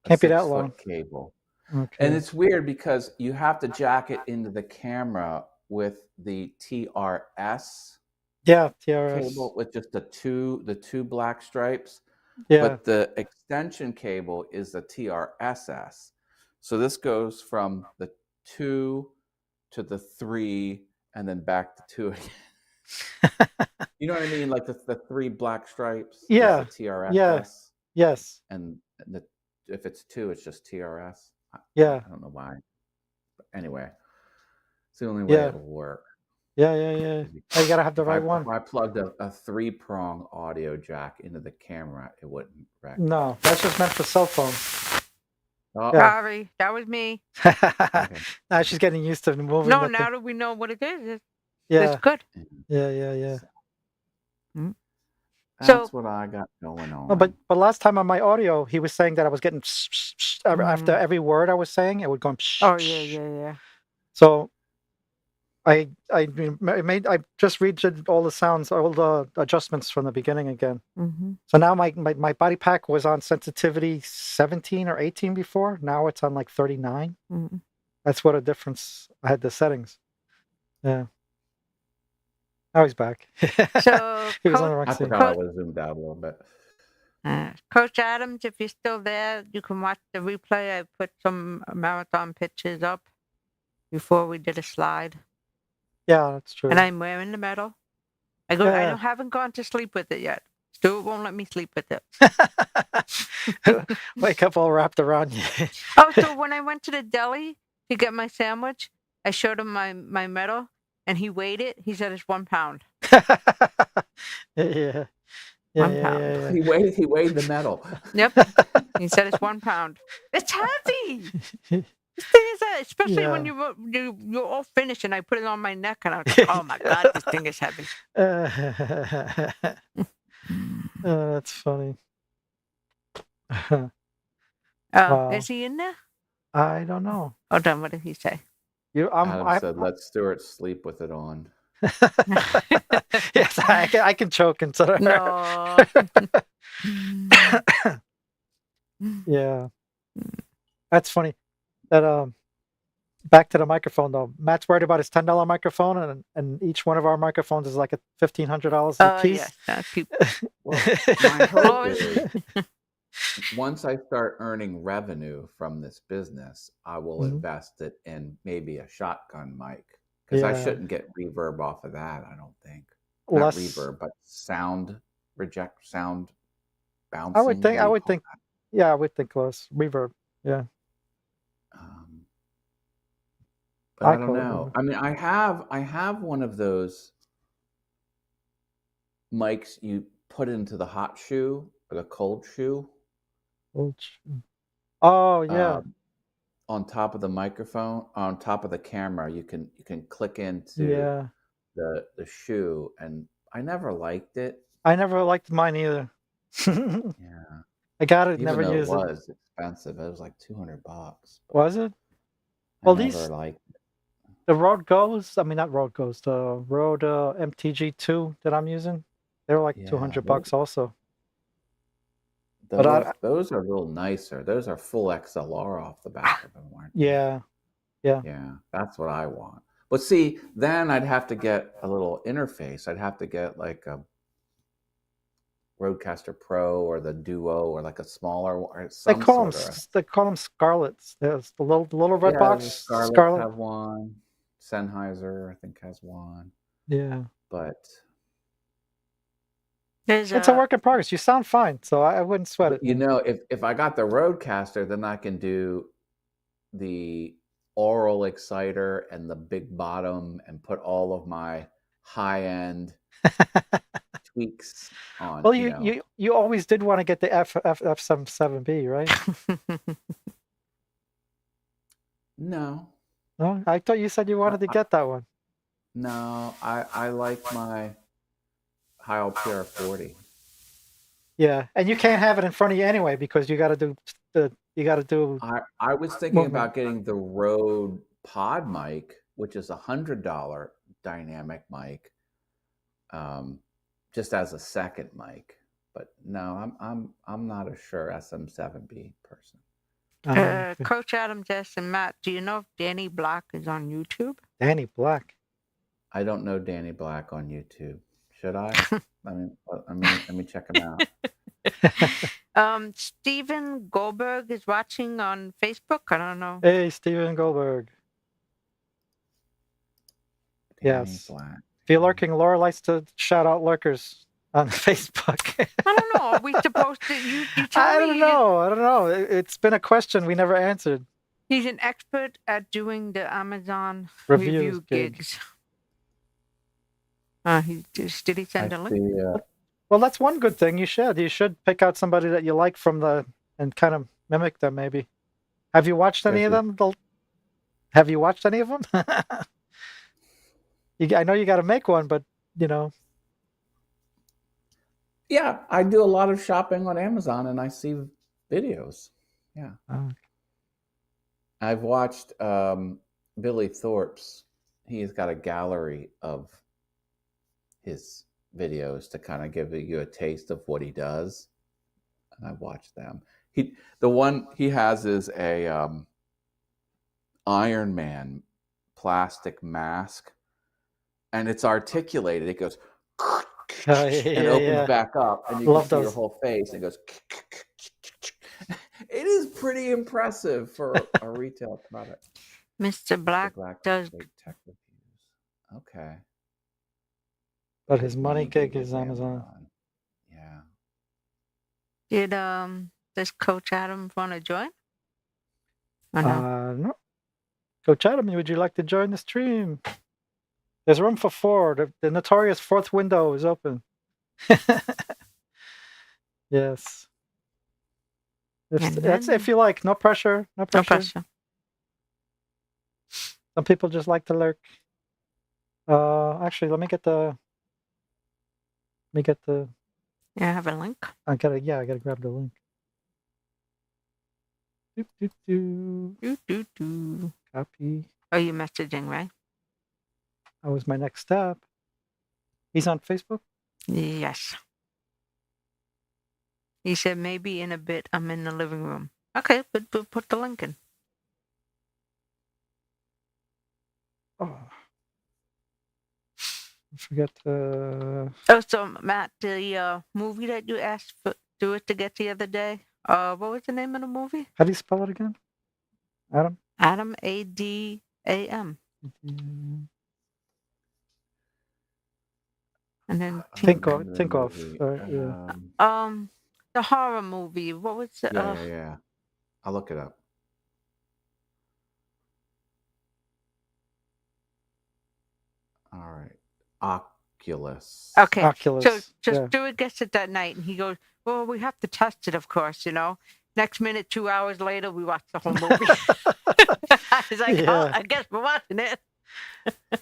Can't be that long. Cable. Okay. And it's weird because you have to jack it into the camera with the TRS. Yeah, TRS cable with just the two black stripes. Yeah. But the extension cable is the TRSS. So this goes from the 2 to the 3 and then back to 2 again. You know what I mean? Like the 3 black stripes. Yeah. The TRSS. Yeah. Yes. And if it's 2, it's just TRS. Yeah. I don't know why. But anyway, it's the only way it'll work. Yeah. You gotta have the right one. If I plugged a 3-prong audio jack into the camera, it wouldn't wreck. No, that's just meant for cell phones. Oh. Sorry, that was me. Okay. Now she's getting used to moving. No, now that we know what it is, Yeah. it's good. Yeah. That's what I got going on. No, but last time on my audio, he was saying that I was getting after every word I was saying, it would go. Oh yeah. So I just redid all the sounds, all the adjustments from the beginning again. So now my body pack was on sensitivity 17 or 18 before. Now it's on like 39. That's what a difference. I had the settings. Yeah. Now he's back. So he was on the I wrong scene. forgot I was zoomed out a little bit. Coach Adams, if you're still there, you can watch the replay. I put some marathon pictures up before we did a slide, Yeah, that's and true. I'm wearing the medal. I Yeah. haven't gone to sleep with it yet. Stuart won't let me sleep with it. Wake up all wrapped around you. Oh, so when I went to the deli to get my sandwich, I showed him my medal, and he weighed it. He said it's 1 pound. Yeah. 1 pound. Yeah. He weighed the medal. Yep. He said it's 1 pound. It's heavy. This thing is, especially when Yeah. you're all finished, and I put it on my neck, and I was like, oh my god, this thing is heavy. That's funny. Is he in there? I don't know. Hold on, what did he say? Adam said, "Let Stuart sleep with it on." Yes, I can choke into her. No. Yeah, that's funny. That back to the microphone though. Matt's worried about his $10 microphone, and each one of our microphones is like a $1,500 a piece. Yes, that's people. Well, my hope is once I start earning revenue from this business, I will invest it in maybe a shotgun mic, because I shouldn't get reverb off of that. I don't think. Not reverb, but sound bouncing. I would think. I would think. Yeah, I would think close reverb. Yeah. But I don't know. I mean, I have one of those mics you put into the hot shoe or the cold shoe. Oh yeah. On top of the microphone, on top of the camera, you can click into the shoe, and I never liked it. I never liked mine either. Yeah, I got it. Even never used it. It was expensive. It was like $200. Was it? Well, never liked it. The Rode Goes. I mean, not Rode Goes. The Rode MTG2 that I'm using. They're like $200 also. Those are a little nicer. Those are full XLR off the back of them, aren't they? Yeah. Yeah, that's what I want. But see, then I'd have to get a little interface. I'd have to get like a Rodecaster Pro or the Duo or like a smaller one. Or they call them Scarlets. There's the little red box. Scarlet have one. Sennheiser, I think, has one. Yeah. But it's a work in progress. You sound fine, so I wouldn't sweat it. You know, if I got the Rodecaster, then I can do the oral exciter and the big bottom and put all of my high-end tweaks on. Well, you always did want to get the F77B, right? No. No, I thought you said you wanted to get that one. No, I like my Heil PR40. Yeah, and you can't have it in front of you anyway because you got to do I was thinking about getting the Rode Pod mic, which is $100 dynamic mic, just as a second mic. But no, I'm not a sure SM7B person. Coach Adams asked, and Matt, do you know if Danny Black is on YouTube? Danny Black. I don't know Danny Black on YouTube. Should I? Let me check him out. Stephen Goldberg is watching on Facebook. I don't know. Hey, Stephen Goldberg. Danny yes. Black. If you're lurking, Laura likes to shout out lurkers on Facebook. I don't know. Are we supposed to? You tell me. I don't know. It's been a question we never answered. He's an expert at doing the Amazon review gigs. Did he send a link? Well, that's one good thing. You should pick out somebody that you like and kind of mimic them. Maybe. Have you watched any of them? Have you watched any of them? I know you got to make one, but you know. Yeah, I do a lot of shopping on Amazon, and I see videos. Yeah. I've watched Billy Thorpe's. He's got a gallery of his videos to kind of give you a taste of what he does, and I've watched them. The one he has is a Iron Man plastic mask, and it's articulated. It goes Oh, yeah, and yeah, opens yeah. back up, and you Love can see your those. whole face, and it goes. It is pretty impressive for a retail product. Mr. Mr. Black Black does. Great Tech Reviews. Okay. But his money gig is Amazon. Yeah. Does Coach Adam want to join? Or no? No. Coach Adam, would you like to join the stream? There's room for 4. The notorious 4th window is open. Yes. That's if you like. No pressure. No pressure. No pressure. Some people just like to lurk. Actually, let me get the. Yeah, I have a link. I gotta grab the link. Copy. Oh, you messaging, right? That was my next step. He's on Facebook? Yes. He said maybe in a bit I'm in the living room. Okay, but put the link in. Oh. I forget Oh, so Matt, the movie that you asked for do it to get the other day. What was the name of the movie? How do you spell it again? Adam? Adam, A-D-A-M. And then Think off. Yeah. The horror movie. What was it? Yeah. I'll look it up. All right. Oculus. Okay. Oculus. So just Stuart gets it that night, and he goes, "Well, we have to test it, of course, you know." Next minute, 2 hours later, we watch the whole movie. It's like, oh, I guess we're watching it.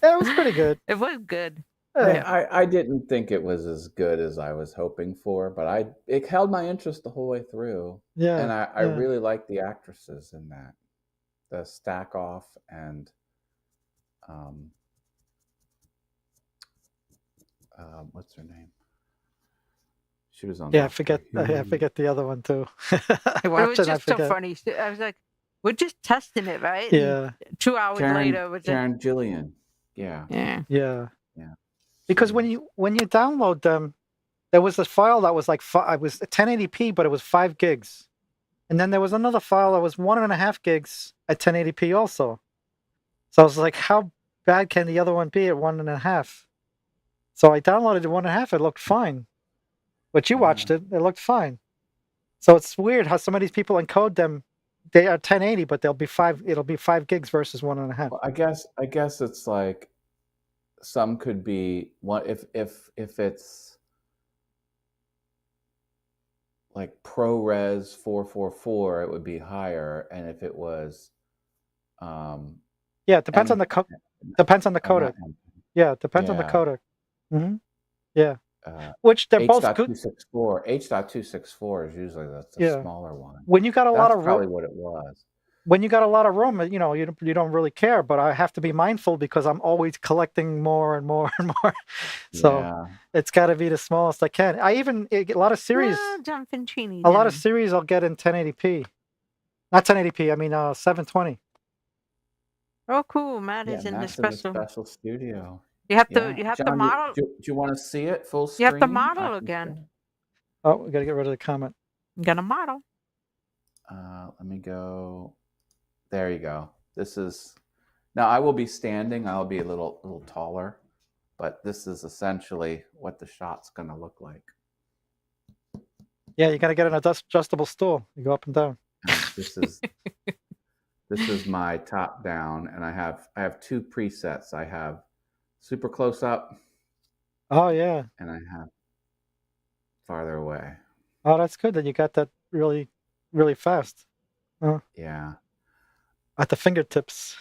Yeah, it was pretty good. It was good. I didn't think it was as good as I was hoping for, but it held my interest the whole way through. Yeah. And I really liked the actresses in that. The Stackoff and what's her name? She was on. Yeah, I forget the other one too. It was just so funny. I was like, we're just testing it, right? Yeah. And 2 hours later, Karen Gillian. Yeah. Because when you download them, there was a file that was like it was 1080p, but it was 5 gigs, and then there was another file that was 1.5 gigs at 1080p also. So I was like, how bad can the other one be at 1.5? So I downloaded the 1.5. It looked fine, but you watched it. It looked fine. So it's weird how some of these people encode them. They are 1080, but they'll be 5. It'll be 5 gigs versus 1.5. Well, I guess it's like some could be one if it's like ProRes 444, it would be higher, and if it was it depends on the codec. Yeah, it depends on the codec. Mm-hmm. Yeah. Which they're both good. H.264 is usually the smaller one. When you got a lot of room, probably what it was. When you got a lot of room, you know, you don't really care, but I have to be mindful because I'm always collecting more and more and more. So it's got to be the smallest I can. A lot of series. John Fincini. A lot of series I'll get in 1080p. Not 1080p. I mean 720. Oh, cool! Matt is in the special studio. You have to John, model. Do you want to see it full screen? You have to model again. Oh, we got to get rid of the comment. You got to model. Let me go. There you go. This is now. I will be standing. I'll be a little taller, but this is essentially what the shot's going to look like. Yeah, you got to get an adjustable stool. You go up and down. This is my top down, and I have 2 presets. I have super close up. Oh yeah. And I have farther away. Oh, that's good that you got that really, really fast. Yeah. At the fingertips.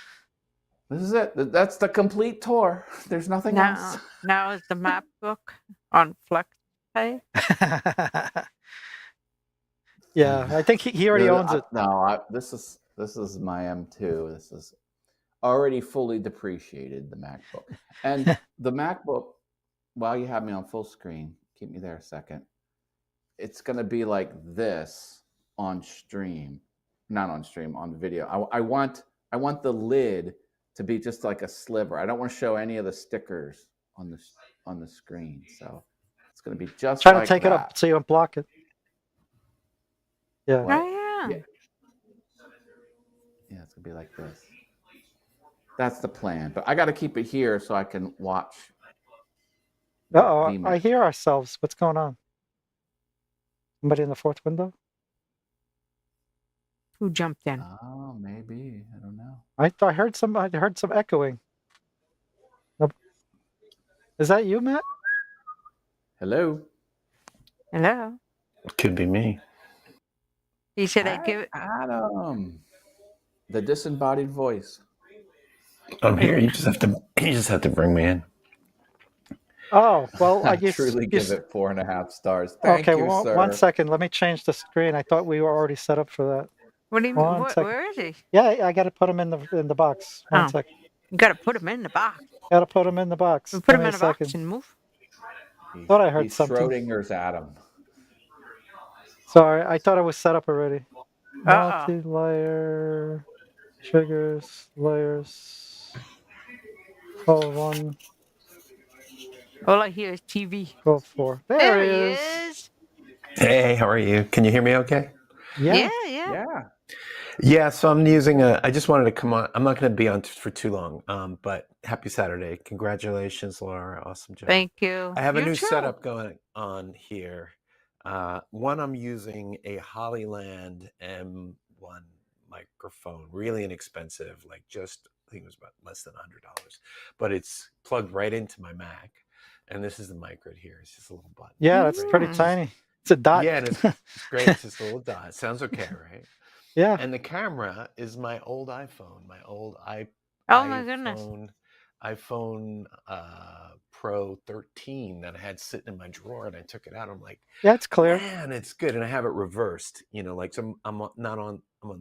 This is it. That's the complete tour. There's nothing else. Now is the map book on Flex Pay? Yeah, I think he already owns it. No, this is my M2. This is already fully depreciated, the MacBook. And the MacBook, while you have me on full screen, keep me there a second. It's going to be like this on stream. Not on stream, on video. I want the lid to be just like a sliver. I don't want to show any of the stickers on the screen. So It's going to be just Try like to take it that. up so you unblock it. Yeah. What? Oh, yeah. Yeah, it's going to be like this. That's the plan. But I got to keep it here so I can watch. Uh-oh, I VMix. hear ourselves. What's going on? Somebody in the fourth window? Who jumped in? Oh, maybe. I don't know. I heard some echoing. Nope. Is that you, Matt? Hello? Hello. Could be me. He said Hi, I'd give it. Adam. The disembodied voice. I'm here. You just have to bring me in. Oh, well, I I guess truly give it 4.5 stars. Thank okay, you, sir. 1 second. Let me change the screen. I thought we were already set up for that. What do you mean? 1 second. Where is he? Yeah, I got to put him in the box. 1 second. You got to put him in the box. Got to put him in the box. Put Give him me in a the box second. and move. Thought I heard He's something. Schrodinger's Adam. Sorry, I thought it was set up already. Uh-oh. Multi-layer, triggers, layers. Call 1, All I hear is TV. call 4. There he is. is. Hey, how are you? Can you hear me okay? Yeah. Yeah. Yeah, so I'm using I just wanted to come on. I'm not going to be on for too long, but happy Saturday. Congratulations, Laura. Awesome job. Thank you. I have a You new too. setup going on here. One, I'm using a Hollyland M1 microphone, really inexpensive, like just, I think it was about less than $100, but it's plugged right into my Mac. And this is the mic right here. It's just a little button. Yeah, it's pretty tiny. It's a dot. Yeah, and it's great. It's just a little dot. It sounds okay, right? Yeah. And the camera is my old iPhone, Oh my goodness. iPhone Pro 13 that I had sitting in my drawer, and I took it out. I'm like, yeah, it's clear. Man, it's good, and I have it reversed. Like I'm on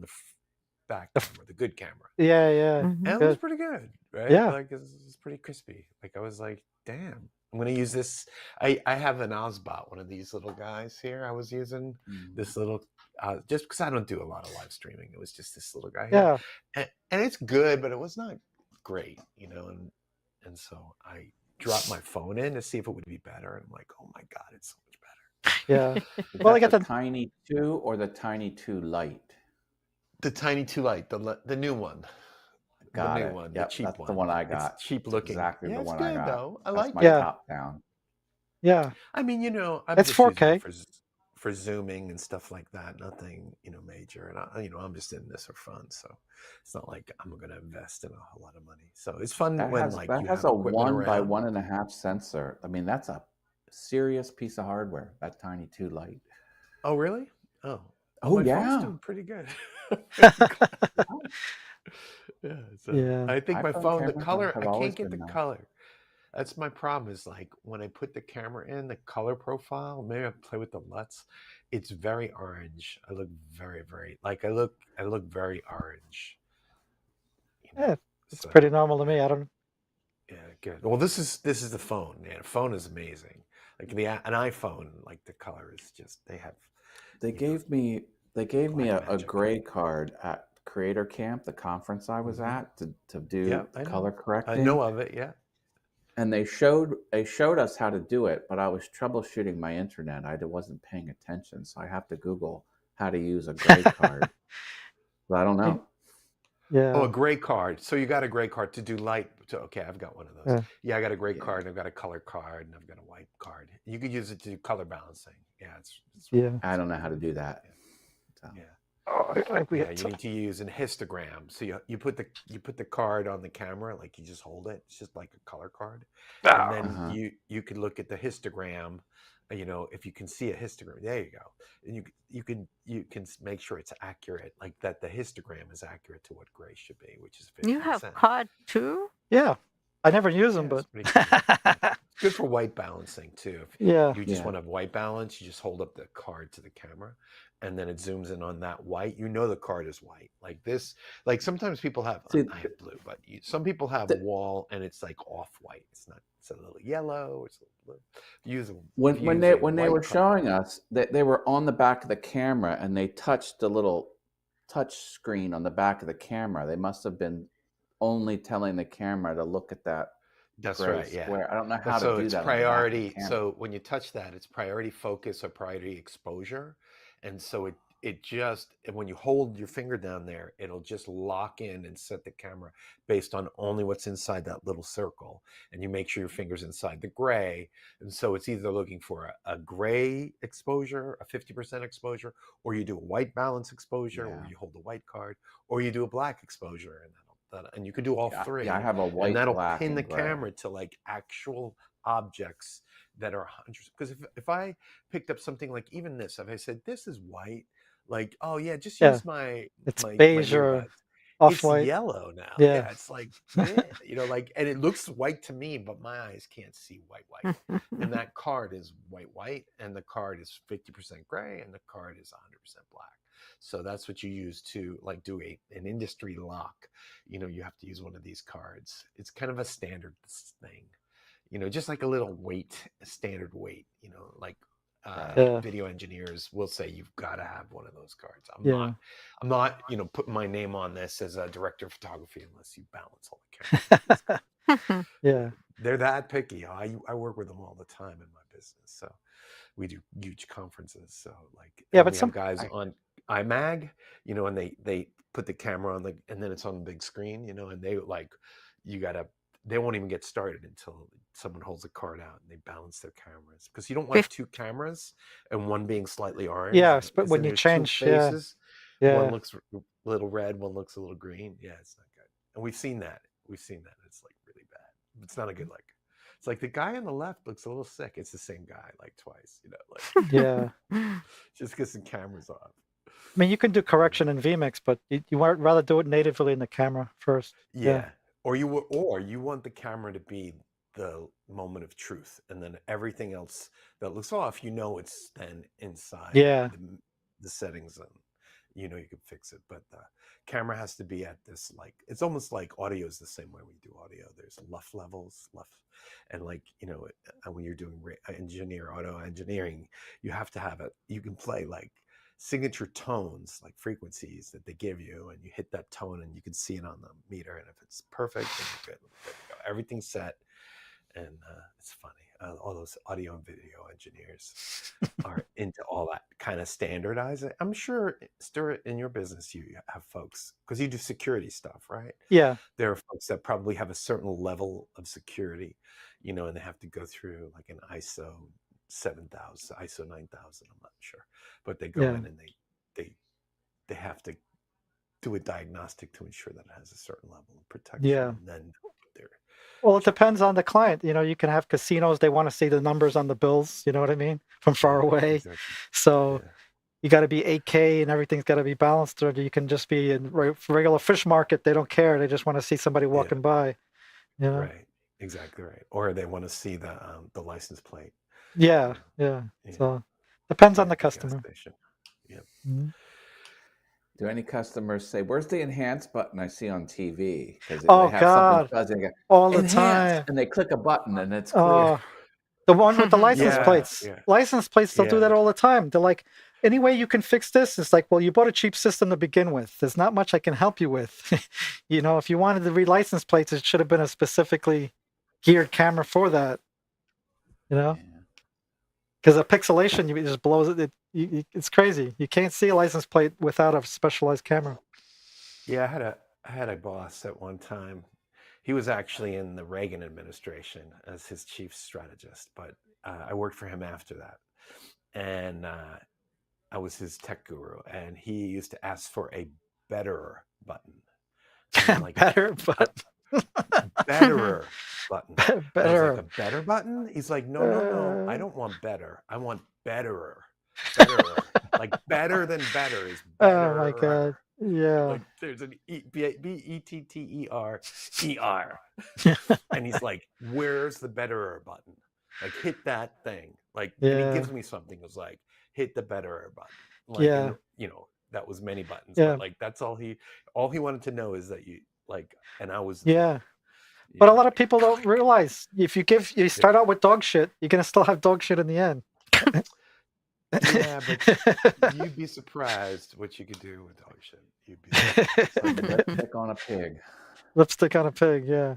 the back camera, the good camera. Yeah, yeah. Mhm. And it was pretty good, right? Yeah. Like it's pretty crispy. Like I was like, damn. I'm gonna use this. I have an Ozbot, one of these little guys here. I was using this little, just because I don't do a lot of live streaming. It was just this little guy here. Yeah. And it's good, but it was not great, and so I dropped my phone in to see if it would be better, and I'm like, oh my god, it's so much better. Yeah. Well, I got the the Tiny 2 or the Tiny 2 Lite? The Tiny 2 Lite, the new one. Got the new it. one, Yep, the cheap that's one. the one I got. It's cheap It's looking. exactly Yeah, the it's one good, I got. though. I That's like my it. Yeah. top down. Yeah. I mean, I'm It's just 4K. using it for zooming and stuff like that. Nothing, major. And I'm just in this for fun. So it's not like I'm going to invest in a whole lot of money. So it's fun That when has, like that you has have a equipment 1 by around. 1.5 sensor. I mean, that's a serious piece of hardware. That Tiny 2 Lite. Oh, really? Oh, Oh, my yeah. phone's doing pretty good. Yeah. So Yeah. I think my iPhone phone, the cameras color, have I always can't get the been nice. color. That's my problem. Is like when I put the camera in, the color profile. Maybe I play with the LUTs. It's very orange. I look very, very like I look very orange. Yeah. It's So, pretty normal to me. I don't. yeah, good. Well, this is the phone. Yeah, the phone is amazing. Like an iPhone, like the color is just They gave me Black a magic. gray card at Creator Camp, the conference I was at, to do Yeah, I know. color correcting. I know of it. Yeah. And they showed us how to do it, but I was troubleshooting my internet. I wasn't paying attention, so I have to Google how to use a gray card. But I don't know. Yeah. Oh, a gray card. So you got a gray card to do light. Okay, I've got one of those. Yeah, I got a gray card, and I've got a color card, and I've got a white card. You could use it to do color balancing. Yeah, it's Yeah. I don't know how to do that. So. Yeah. Oh, You need to use an histogram. So you put the card on the camera, like you just hold it. It's just like a color card, and then you could look at the histogram. If you can see a histogram, there you go, and you can make sure it's accurate, like that the histogram is accurate to what gray should be, which is 50%. You have COD too? Yeah. I never use them, but it's pretty good. Good for white balancing too. If you just want to have white balance, you just hold up the card to the camera, and then it zooms in on that white. The card is white. Like this, like sometimes people have. I have blue, but some people have wall, and it's like off white. It's not. It's a little yellow. It's a little blue. When they were showing us that they were on the back of the camera and they touched the little touch screen on the back of the camera, they must have been only telling the camera to look at that That's gray right. Yeah. square. I don't know But how to so do it's that on the back of the priority. camera. So when you touch that, it's priority focus or priority exposure. And so it just, and when you hold your finger down there, it'll just lock in and set the camera based on only what's inside that little circle. And you make sure your finger's inside the gray. And so it's either looking for a gray exposure, a 50% exposure, or you do a white balance exposure, Yeah. where you hold the white card, or you do a black exposure, and you can do all three. Yeah, I have a And white, that'll black, pin and the gray. camera to like actual objects that are hundreds. Because if I picked up something like even this, if I said this is white, like, oh yeah, just Yeah. use my It's my beige or earbuds. It's off-white. yellow now. Yeah. Yeah, it's like bleh, you know, like, and it looks white to me, but my eyes can't see white. And that card is white, and the card is 50% gray, and the card is 100% black. So that's what you use to like do an industry lock. You know, you have to use one of these cards. It's kind of a standard thing, you know, just like a little weight, a standard weight, you know, like Yeah. video engineers will say you've got to have one of those cards. Yeah. I'm not, you know, putting my name on this as a director of photography unless you balance all the cameras. Yeah. They're that picky. I work with them all the time in my business. So we do huge conferences. So like, Yeah, and but we some have guys on iMag, you know, and they put the camera on and then it's on the big screen, you know, and they like, they won't even get started until someone holds a card out and they balance their cameras, because you don't want two cameras and one being slightly orange. Yeah, but and when you there's change, two faces, yeah. one looks a little red, one looks a little green. Yeah, it's not good. And we've seen that. It's like really bad. It's not a good like. It's like the guy on the left looks a little sick. It's the same guy like twice, you know, like Yeah. just get some cameras off. I mean, you can do correction in vMix, but you would rather do it natively in the camera first. Yeah. Or you want the camera to be the moment of truth, and then everything else that looks off, you know, it's then inside the settings, and you know you can fix it. But the camera has to be at this, like, it's almost like audio is the same way we do audio. There's LUF levels, and like, you know, when you're doing auto engineering, you have to have you can play like signature tones, like frequencies that they give you, and you hit that tone and you can see it on the meter, and if it's perfect, then you're good to go. Everything's set. And it's funny, all those audio and video engineers are into all that kind of standardizing. I'm sure, Stuart, in your business you have folks, because you do security stuff, right? Yeah. There are folks that probably have a certain level of security, you know, and they have to go through like an ISO 7000, ISO 9000, I'm not sure, but they go in and they have to do a diagnostic to ensure that it has a certain level of protection. Yeah. And then well, it depends on the client. You know, you can have casinos, they want to see the numbers on the bills, you know what I mean, from far away. Exactly. So you got to be 8K and everything's got to be balanced, or you can just be in regular fish market. They don't care. They just want to see somebody walking by. You know? Right. Exactly right. Or they want to see the license plate. Yeah. So depends on the customer. Yeah. Mm-hmm. Do any customers say, "Where's the enhance button I see on TV?" Because they have God, something buzzing, all the time, and they click a button and it's clear. The one with the license plates. License plates, they'll do that all the time. They're like, any way you can fix this? It's like, well, you bought a cheap system to begin with. There's not much I can help you with. You know, if you wanted to read license plates, it should have been a specifically geared camera for that. You know, because the pixelation, it just blows it. It's crazy. You can't see a license plate without a specialized camera. Yeah, I had a boss at one time. He was actually in the Reagan administration as his chief strategist, but I worked for him after that. And I was his tech guru, and he used to ask for a betterer button. Like, better button. Betterer button. Better. Like, a better button? He's like, no. I don't want better. I want betterer. Betterer. Like better than better is better. Oh my God. Yeah. Like there's an BETTER. And he's like, where's the betterer button? Like, hit that thing. Like, and he gives me something. It was like, hit the betterer button. Like, and, you know, that was many buttons. But like, that's all he wanted to know is that you like, and I was. Yeah. But a lot of people don't realize if you start out with dog shit, you're going to still have dog shit in the end. Yeah, but you'd be surprised what you could do with dog shit. You'd be surprised. Lipstick on a pig. Lipstick on a pig, yeah.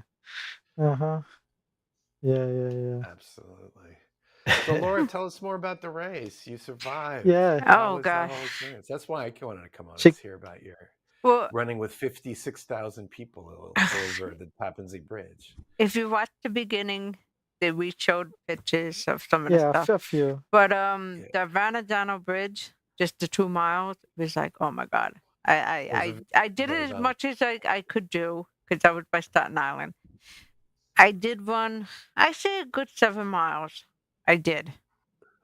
Yeah. Absolutely. So, Laura, tell us more about the race. You survived. Yeah. How Oh was the gosh. whole experience? That's why I wanted to come on She and hear about your Well, running with 56,000 people over the Tappan Zee Bridge. if you watch the beginning, we showed pictures of some of the yeah, stuff. a few. But Yeah. the Vanadano Bridge, just the 2 miles, was like, oh my God. Was I did it very as valid. much as I could do because I was by Staten Island. I did run, I say a good 7 miles. I did.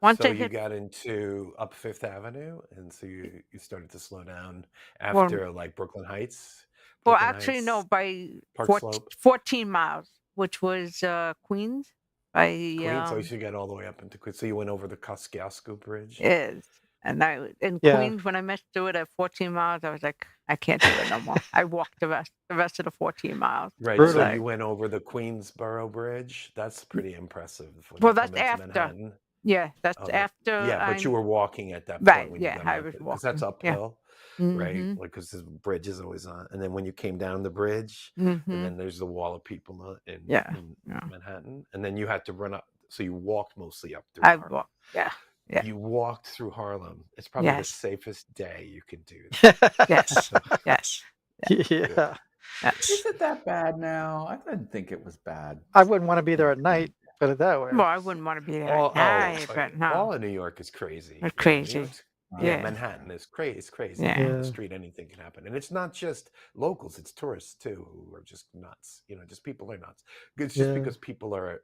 Once So I you hit, got into up Fifth Avenue, and so you started to slow down well, after like Brooklyn Heights, actually, no, by Park Slope, 14 miles, which was Queens. By Queens. So you got all the way up into Queens. So you went over the Kosciuszko Bridge. is. And in Yeah. Queens, when I missed do it at 14 miles, I was like, I can't do it no more. I walked the rest of the 14 miles. Right. Brutal. So Like, you went over the Queensboro Bridge. That's pretty impressive when well, you that's come into after. Manhattan. Yeah, that's Oh, after yeah, but you I. were walking at that point Right. when you Yeah, got I up was because that's walking. Yeah. uphill, right? Mm-hmm. Like because the bridge is always on, and then when you came down the bridge, and Mm-hmm. then there's the wall of people in Yeah. Manhattan, and then you had to run up. So you walked mostly up through I Harlem. walked. Yeah. Yeah. You walked through Harlem. It's probably the Yes. safest day you could do that. Yes. So, Yes. Yeah. Yes. Is it that bad now? I didn't think it was bad. I wouldn't want to be there at night, put it that way. Well, I wouldn't want to be there all, at night, but no. all of New York is crazy. It's You know, New crazy. York's- Yeah. Manhattan is crazy. It's crazy. Yeah. On the street, anything can happen, and it's not just locals; it's tourists too who are just nuts. You know, just people are nuts. It's just Yeah. because people are,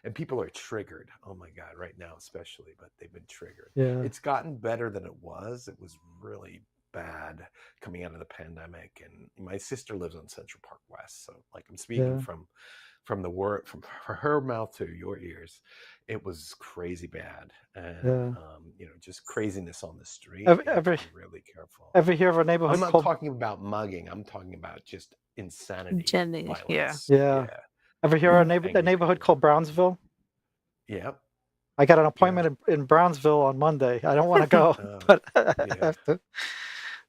and people are triggered. Oh my God, right now especially, but they've been triggered. Yeah. It's gotten better than it was. It was really bad coming out of the pandemic, and my sister lives on Central Park West, so like I'm speaking Yeah. from the word from her mouth to your ears. It was crazy bad, and Yeah. you know, just craziness on the street. Ever- You have to ever- be really careful. Ever hear of a I'm neighborhood not called? talking about mugging. I'm talking about just insanity, Yeah. violence. Yeah. Ever hear of a Angry neighborhood people. called Brownsville? Yep. I got an appointment in Brownsville on Monday. I don't want to go, but I have to.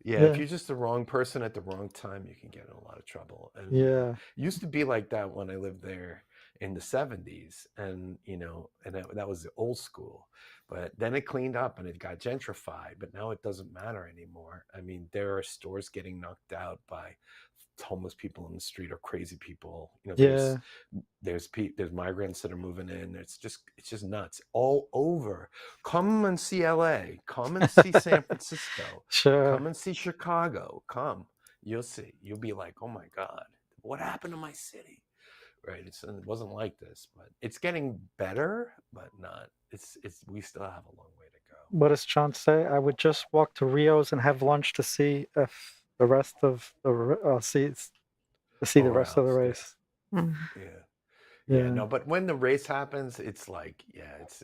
Yeah, if you're just the wrong person at the wrong time, you can get in a lot of trouble. And Yeah. it used to be like that when I lived there in the 70s, and you know, and that was the old school. But then it cleaned up and it got gentrified, but now it doesn't matter anymore. I mean, there are stores getting knocked out by homeless people in the street or crazy people. You know, Yeah. there's migrants that are moving in. It's just nuts all over. Come and see LA. Come and see San Francisco. Sure. Come and see Chicago. Come, you'll see. You'll be like, oh my God, what happened to my city? Right? It wasn't like this, but it's getting better, but not. We still have a long way to go. What does John say? I would just walk to Rio's and have lunch to see if the rest of the the rest of the race. Yeah, no, but when the race happens, it's like, it's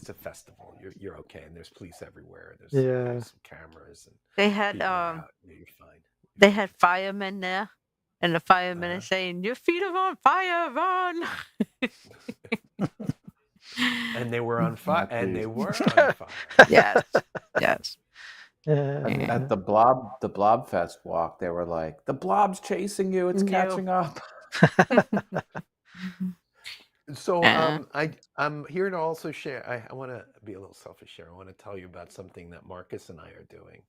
a festival. You're okay, and there's police everywhere. There's cameras, and they had people are out. You're fine. They had firemen there, and the firemen are saying, "Your feet are on fire, run!" And they were on fire. And they were on fire. Yes, yes. At the Blob Fest walk, they were like, "The blob's chasing you. It's catching up." So I'm here to also share. I want to be a little selfish here. I want to tell you about something that Marcus and I are doing.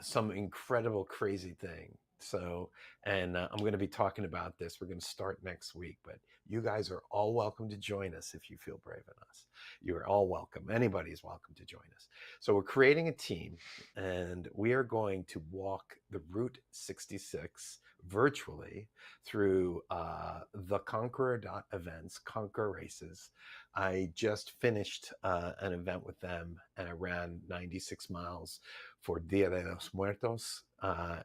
Some incredible, crazy thing. So, and I'm going to be talking about this. We're going to start next week, but you guys are all welcome to join us if you feel brave enough. You are all welcome. Anybody's welcome to join us. So we're creating a team, and we are going to walk the Route 66 virtually through the Conqueror.events, Conquer Races. I just finished an event with them, and I ran 96 miles for Dia de los Muertos,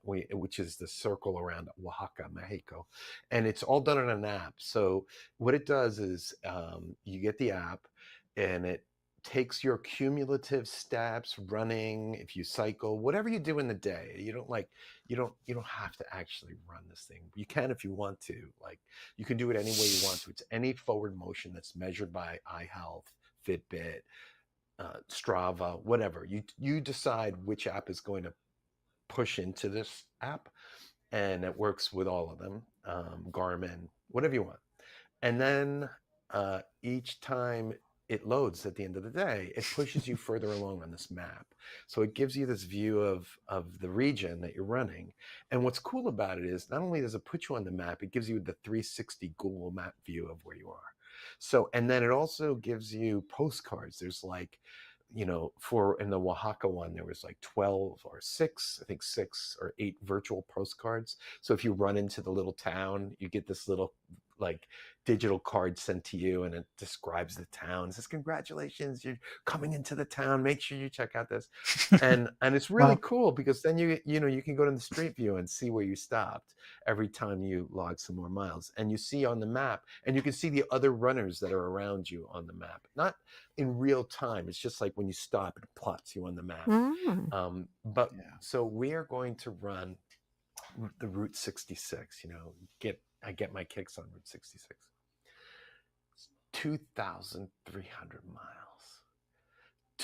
which is the circle around Oaxaca, Mexico. And it's all done on an app. So what it does is you get the app, and it takes your cumulative steps, running, if you cycle, whatever you do in the day. You don't have to actually run this thing. You can if you want to. Like, you can do it any way you want to. It's any forward motion that's measured by iHealth, Fitbit, Strava, whatever. You decide which app is going to push into this app, and it works with all of them. Garmin, whatever you want. And then each time it loads at the end of the day, it pushes you further along on this map. So it gives you this view of the region that you're running. And what's cool about it is not only does it put you on the map, it gives you the 360 Google map view of where you are. So, and then it also gives you postcards. There's like, for in the Oaxaca one, there was like 12 or 6, I think 6 or 8 virtual postcards. So if you run into the little town, you get this little like digital card sent to you, and it describes the town. It says, "Congratulations, you're coming into the town. Make sure you check out this." And it's really cool because then you can go to the Street View and see where you stopped every time you log some more miles, and you see on the map, and you can see the other runners that are around you on the map, not in real time. It's just like when you stop, it plots you on the map. But so we are going to run the Route 66. I get my kicks on Route 66. 2,300 miles.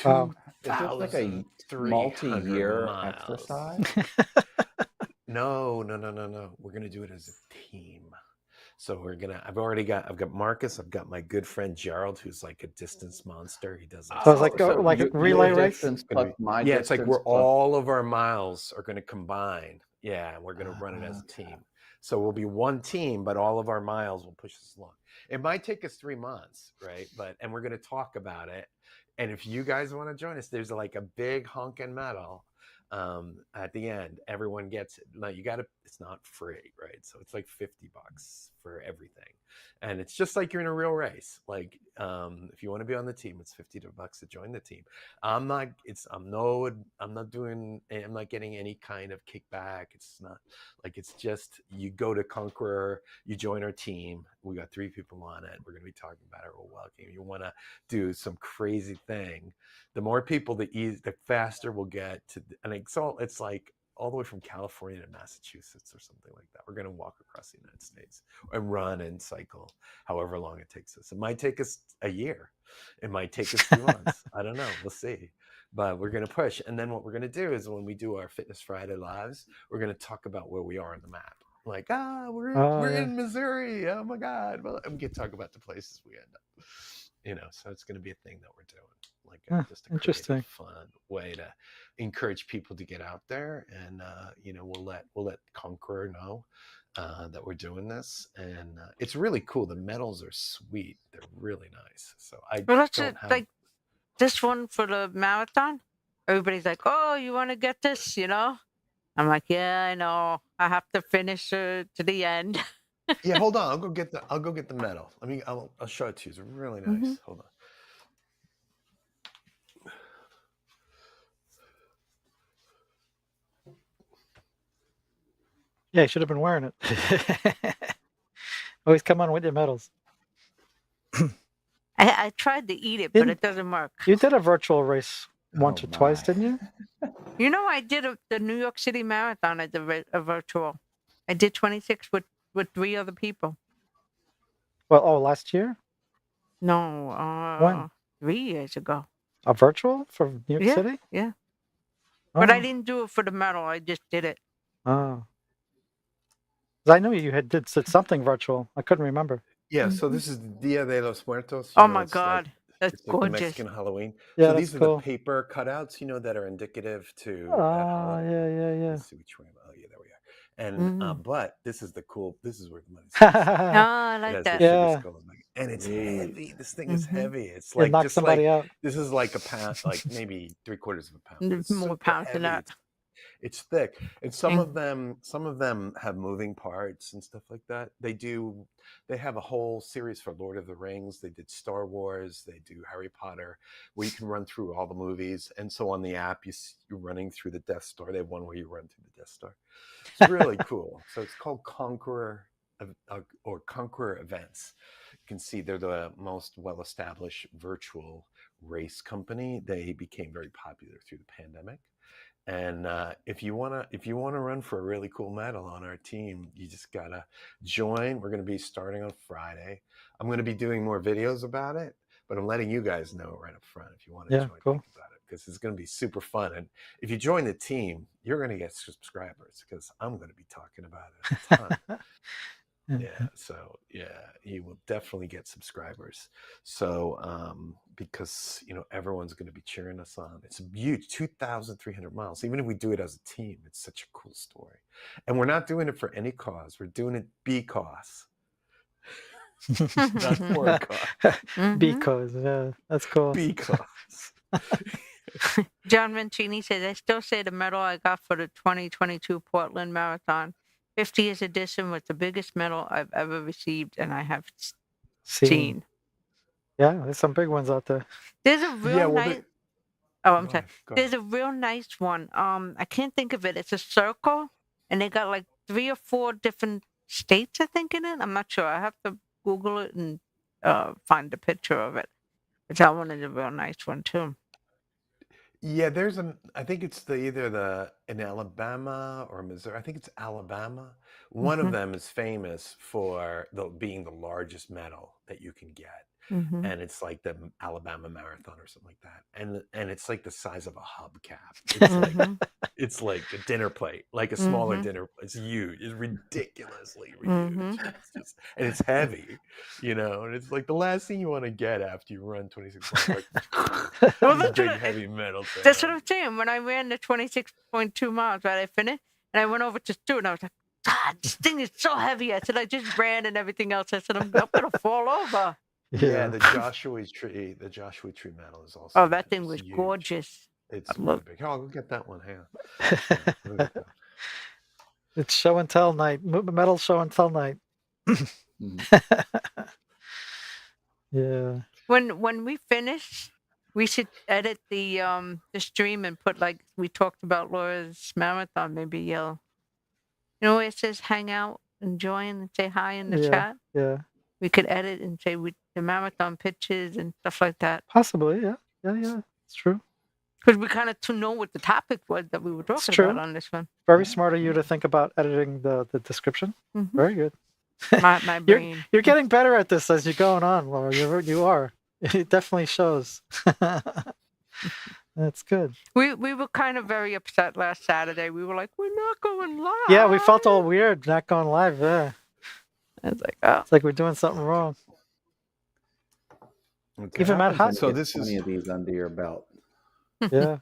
Wow. Is this like a multi-year exercise? No. We're gonna do it as a team. So I've got Marcus, I've got my good friend Gerald, who's like a distance monster. He does So it's like a relay race? Distance plus my it's like distance all of our miles are gonna combine. Yeah, and we're gonna run it as a team. So we'll be one team, but all of our miles will push us along. It might take us 3 months, right? And we're going to talk about it. And if you guys want to join us, there's like a big honking medal at the end. Everyone gets it. Now it's not free, right? So it's like $50 for everything. And it's just like you're in a real race. Like if you want to be on the team, it's $50 to join the team. I'm not getting any kind of kickback. It's not like, it's just, you go to Conqueror, you join our team. We got 3 people on it. We're going to be talking about it. We're welcome. You want to do some crazy thing. The more people, the faster we'll get to, and it's like all the way from California to Massachusetts or something like that. We're going to walk across the United States and run and cycle however long it takes us. It might take us a year. It might take us 3 months. I don't know. We'll see. But we're going to push. And then what we're going to do is when we do our Fitness Friday lives, we're going to talk about where we are on the map. Like, we're in Missouri. Oh my God. Well, and we can talk about the places we end up. So it's going to be a thing that we're doing. Like just a interesting, fun way to encourage people to get out there, and we'll let Conqueror know that we're doing this, and it's really cool. The medals are sweet; they're really nice. So like this one for the marathon. Everybody's like, "Oh, you want to get this?" I'm like, "Yeah, I know. I have to finish to the end." Yeah, hold on. I'll go get the medal. I'll show it to you. It's really nice. Mm-hmm. Hold on. Yeah, you should have been wearing it. Always come on with your medals. I tried to eat it, but it doesn't work. You did a virtual race once or twice, didn't you? I did the New York City Marathon. I did a virtual. I did 26 with 3 other people. Well, last year? No, when? 3 years ago. A virtual for New York City? Yeah. But I didn't do it for the medal. I just did it. Oh. I know you did something virtual. I couldn't remember. Yeah, so this is Dia de los Muertos. Oh my God, that's gorgeous. Like the Mexican Halloween. Yeah, so these are cool. the paper cutouts, that are indicative to. Yeah. Let's see which way. Oh yeah, there we are. And but this is where the money's. I like that. Yeah. And it's heavy. This thing is heavy. It's like knock somebody out. This is like a pound, like maybe 3/4 of a pound. It's more pounds than that. It's thick, and some of them have moving parts and stuff like that. They have a whole series for Lord of the Rings. They did Star Wars. They do Harry Potter, where you can run through all the movies. And so on the app, you're running through the Death Star. They have one where you run through the Death Star. It's really cool. So it's called Conqueror or Conqueror Events. You can see they're the most well-established virtual race company. They became very popular through the pandemic. And if you wanna run for a really cool medal on our team, you just gotta join. We're gonna be starting on Friday. I'm gonna be doing more videos about it, but I'm letting you guys know right up front if you want to join cool. about it, because it's gonna be super fun. And if you join the team, you're gonna get subscribers because I'm gonna be talking about it a ton. Yeah, so you will definitely get subscribers. So because everyone's going to be cheering us on. It's huge, 2,300 miles. Even if we do it as a team, it's such a cool story. And we're not doing it for any cause. We're doing it because, not for a cause. Because that's cool. Because. John Mancini says, I still say the medal I got for the 2022 Portland Marathon 50th edition was the biggest medal I've ever received and I have seen. Yeah, there's some big ones out there. There's a real nice. Oh, I'm sorry. Go There's ahead. a real nice one. I can't think of it. It's a circle, and they got like 3 or 4 different states, I think, in it. I'm not sure. I have to Google it and find a picture of it. But that one is a real nice one too. Yeah, I think it's in Alabama or Missouri. I think it's Alabama. One of them is famous for being the largest medal that you can get. And it's like the Alabama Marathon or something like that. And it's like the size of a hubcap. It's like a dinner plate, like a smaller dinner. It's huge. It's ridiculously huge. And it's heavy, and it's like the last thing you want to get after you run 26 miles. Like, big heavy metal thing. That's what I'm saying. When I ran the 26.2 miles, right, I finished, and I went over to Stu, and I was like, God, this thing is so heavy. I said, I just ran and everything else. I said, I'm going to fall over. Yeah, the Joshua Tree medal is also. Oh, that thing was huge. Gorgeous. It's really big. Oh, I'll go get that one. Yeah. It's show and tell night. Metal show and tell night. Yeah. When we finish, we should edit the stream and put like we talked about Laura's marathon. Maybe where it says Hangout and Join and say hi in the chat. Yeah. We could edit and say the marathon pictures and stuff like that. Possibly, yeah. It's true. Because we kind of to know what the topic was that we were talking about on this one. Very smart of you to think about editing the description. Very good. My brain. You're getting better at this as you're going on, Laura. You are. It definitely shows. That's good. We were kind of very upset last Saturday. We were like, we're not going live. Yeah, we felt all weird not going live. Yeah. It's like, it's like we're doing something wrong. Okay. Even Matt Hot. So this is plenty of these under your belt. Yeah.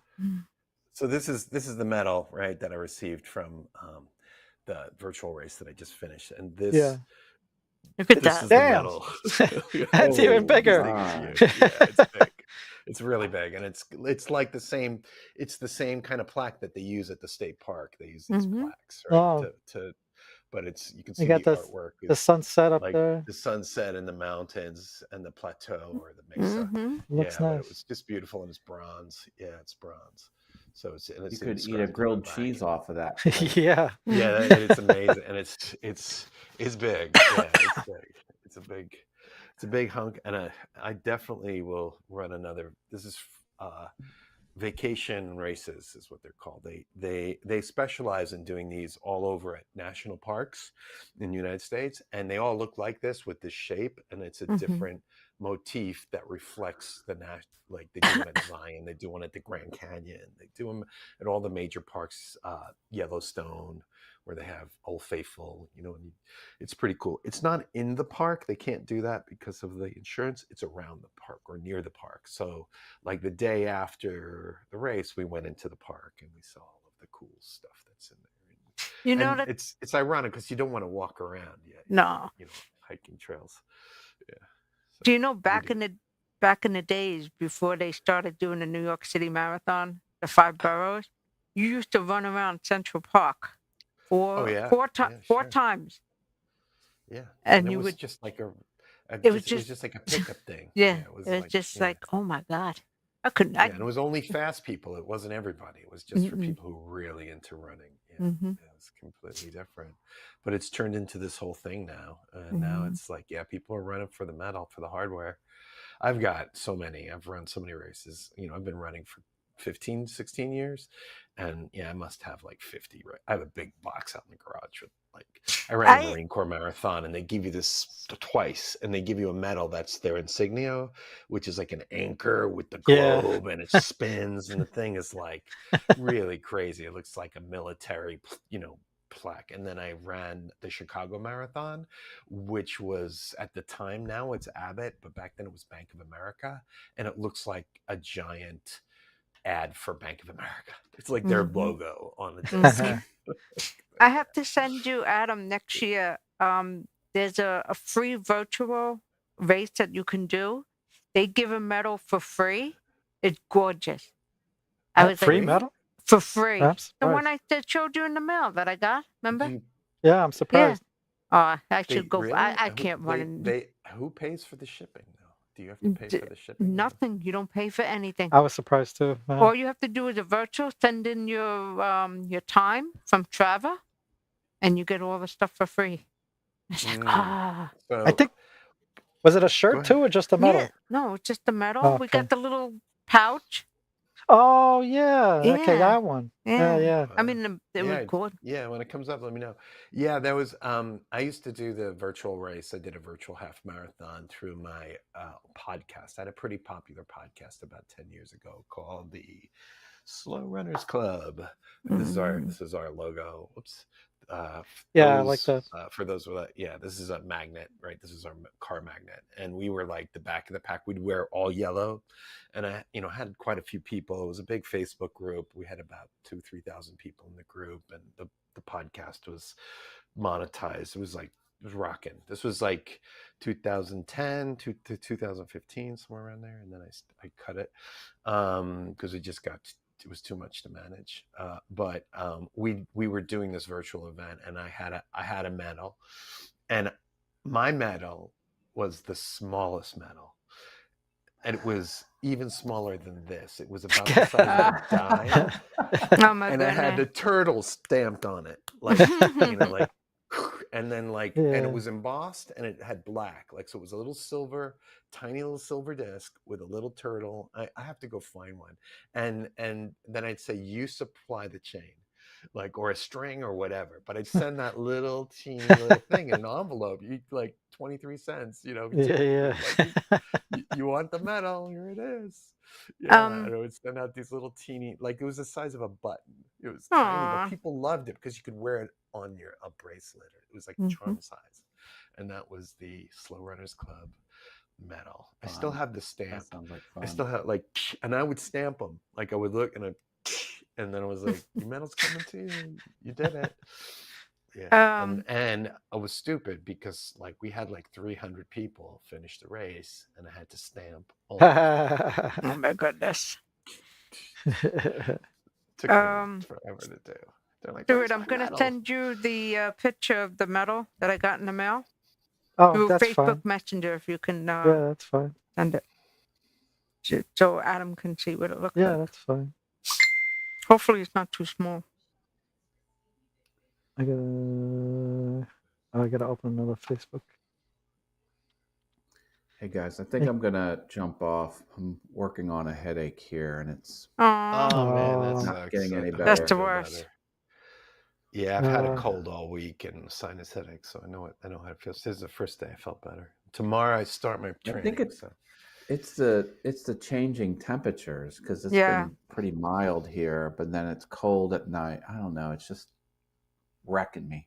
So this is the medal, right, that I received from the virtual race that I just finished, and this. Yeah. Look at this that. Is Damn. The medal. That's even bigger. Yeah, it's big. It's really big, and it's like the same. It's the same kind of plaque that they use at the state park. They use these plaques, right? But you can see the artwork. The sunset up like there. The sunset in the mountains and the plateau or the mesa. Looks nice. But it was just beautiful, and it's bronze. Yeah, it's bronze. So you could eat a grilled cheese off of that. Yeah. Yeah, it's amazing, and it's big. Yeah, it's big. It's a big hunk, and I definitely will run another. This is vacation races is what they're called. They specialize in doing these all over at national parks in the United States, and they all look like this with this shape, and it's a different motif that reflects the like they do one at Zion, they do one at the Grand Canyon, they do them at all the major parks, Yellowstone, where they have Old Faithful, and it's pretty cool. It's not in the park. They can't do that because of the insurance. It's around the park or near the park. So like the day after the race, we went into the park and we saw all of the cool stuff that's in there. And it's ironic because you don't want to walk around yet. No. Hiking trails. Yeah. So, do you know back in the days before they started doing the New York City Marathon, the 5 boroughs, you used to run around Central Park. Four times. Yeah, and it you was would just like it was just like a pickup thing. Yeah, it was just like, oh my God, I couldn't. Yeah, and it was only fast people. It wasn't everybody. It was just for people who were really into running. Yeah, it was completely different. But it's turned into this whole thing now, and now it's like, people are running for the medal, for the hardware. I've got so many. I've run so many races. I've been running for 15, 16 years. And I must have like 50. Right? I have a big box out in the garage with I ran a Marine Corps marathon, and they give you this twice, and they give you a medal that's their insignia, which is like an anchor with the globe, and it spins, and the thing is like really crazy. It looks like a military, plaque. And then I ran the Chicago Marathon, which was at the time, now it's Abbott, but back then it was Bank of America. And it looks like a giant ad for Bank of America. It's like their logo on the disc. I have to send you, Adam, next year. There's a free virtual race that you can do. They give a medal for free. It's gorgeous. I was free like, medal? for free. I'm The one surprised. I showed you in the mail that I got, remember? Yeah, I'm surprised. Oh, I They should go. really? I can't run. Who pays for the shipping though? Do you have to pay for the shipping? Nothing. You don't pay for anything. I was surprised too. Yeah. All you have to do is a virtual. Send in your time from Trava, and you get all the stuff for free. It's like, So, I think, was it a Go shirt ahead. too, or just a medal? Yeah, no, it's just the medal. Oh, We okay. got the little pouch. Oh yeah. Okay, Yeah. that one. Yeah. I mean, it was good. Yeah, when it comes up, let me know. Yeah, there was. I used to do the virtual race. I did a virtual half marathon through my podcast. I had a pretty popular podcast about 10 years ago called the Slow Runners Club. This is our logo. Whoops. Yeah, I like that. For those with that, yeah, this is a magnet, right? This is our car magnet, and we were like the back of the pack. We'd wear all yellow, and I, had quite a few people. It was a big Facebook group. We had about 2,000-3,000 people in the group, and the podcast was monetized. It was rocking. This was like 2010 to 2015, somewhere around there, and then I cut it because it was too much to manage. But we were doing this virtual event, and I had a medal, and my medal was the smallest medal, and it was even smaller than this. It was about the size of a dime, Oh my and goodness. it had the turtle stamped on it, like and then and it was embossed, and it had black, so it was a little silver, tiny little silver disc with a little turtle. I have to go find one, and then I'd say, you supply the chain, or a string or whatever, but I'd send that little teeny little thing in an envelope. You 23 cents, Yeah. you want the medal, here it is. Yeah, and I would send out these little teeny, it was the size of a button. It was tiny, but people loved it because you could wear it on a bracelet. It was like charm size, and that was the Slow Runners Club medal. I still have the stamp. That sounds like fun. I still have and I would stamp them. I would look and then I was like, your medal's coming to you. You did it. Yeah. And I was stupid because we had 300 people finish the race, and I had to stamp all Oh my goodness. Took me forever to do. They're like, Stuart, I'm going to send you the picture of the medal that I got in the mail. Oh, through that's Facebook fine. Messenger, if you can Yeah, that's fine. send it. So Adam can see what it looks Yeah, like. that's fine. Hopefully it's not too small. I gotta open another Facebook. Hey guys, I think I'm gonna jump off. I'm working on a headache here, and it's Oh man, that's not getting any better. That's the worst. Yeah, I've had a cold all week and sinus headache, so I know how it feels. This is the first day I felt better. Tomorrow I start my training. I think it's the changing temperatures, because it's been pretty mild here, but then it's cold at night. I don't know. It's just wrecking me.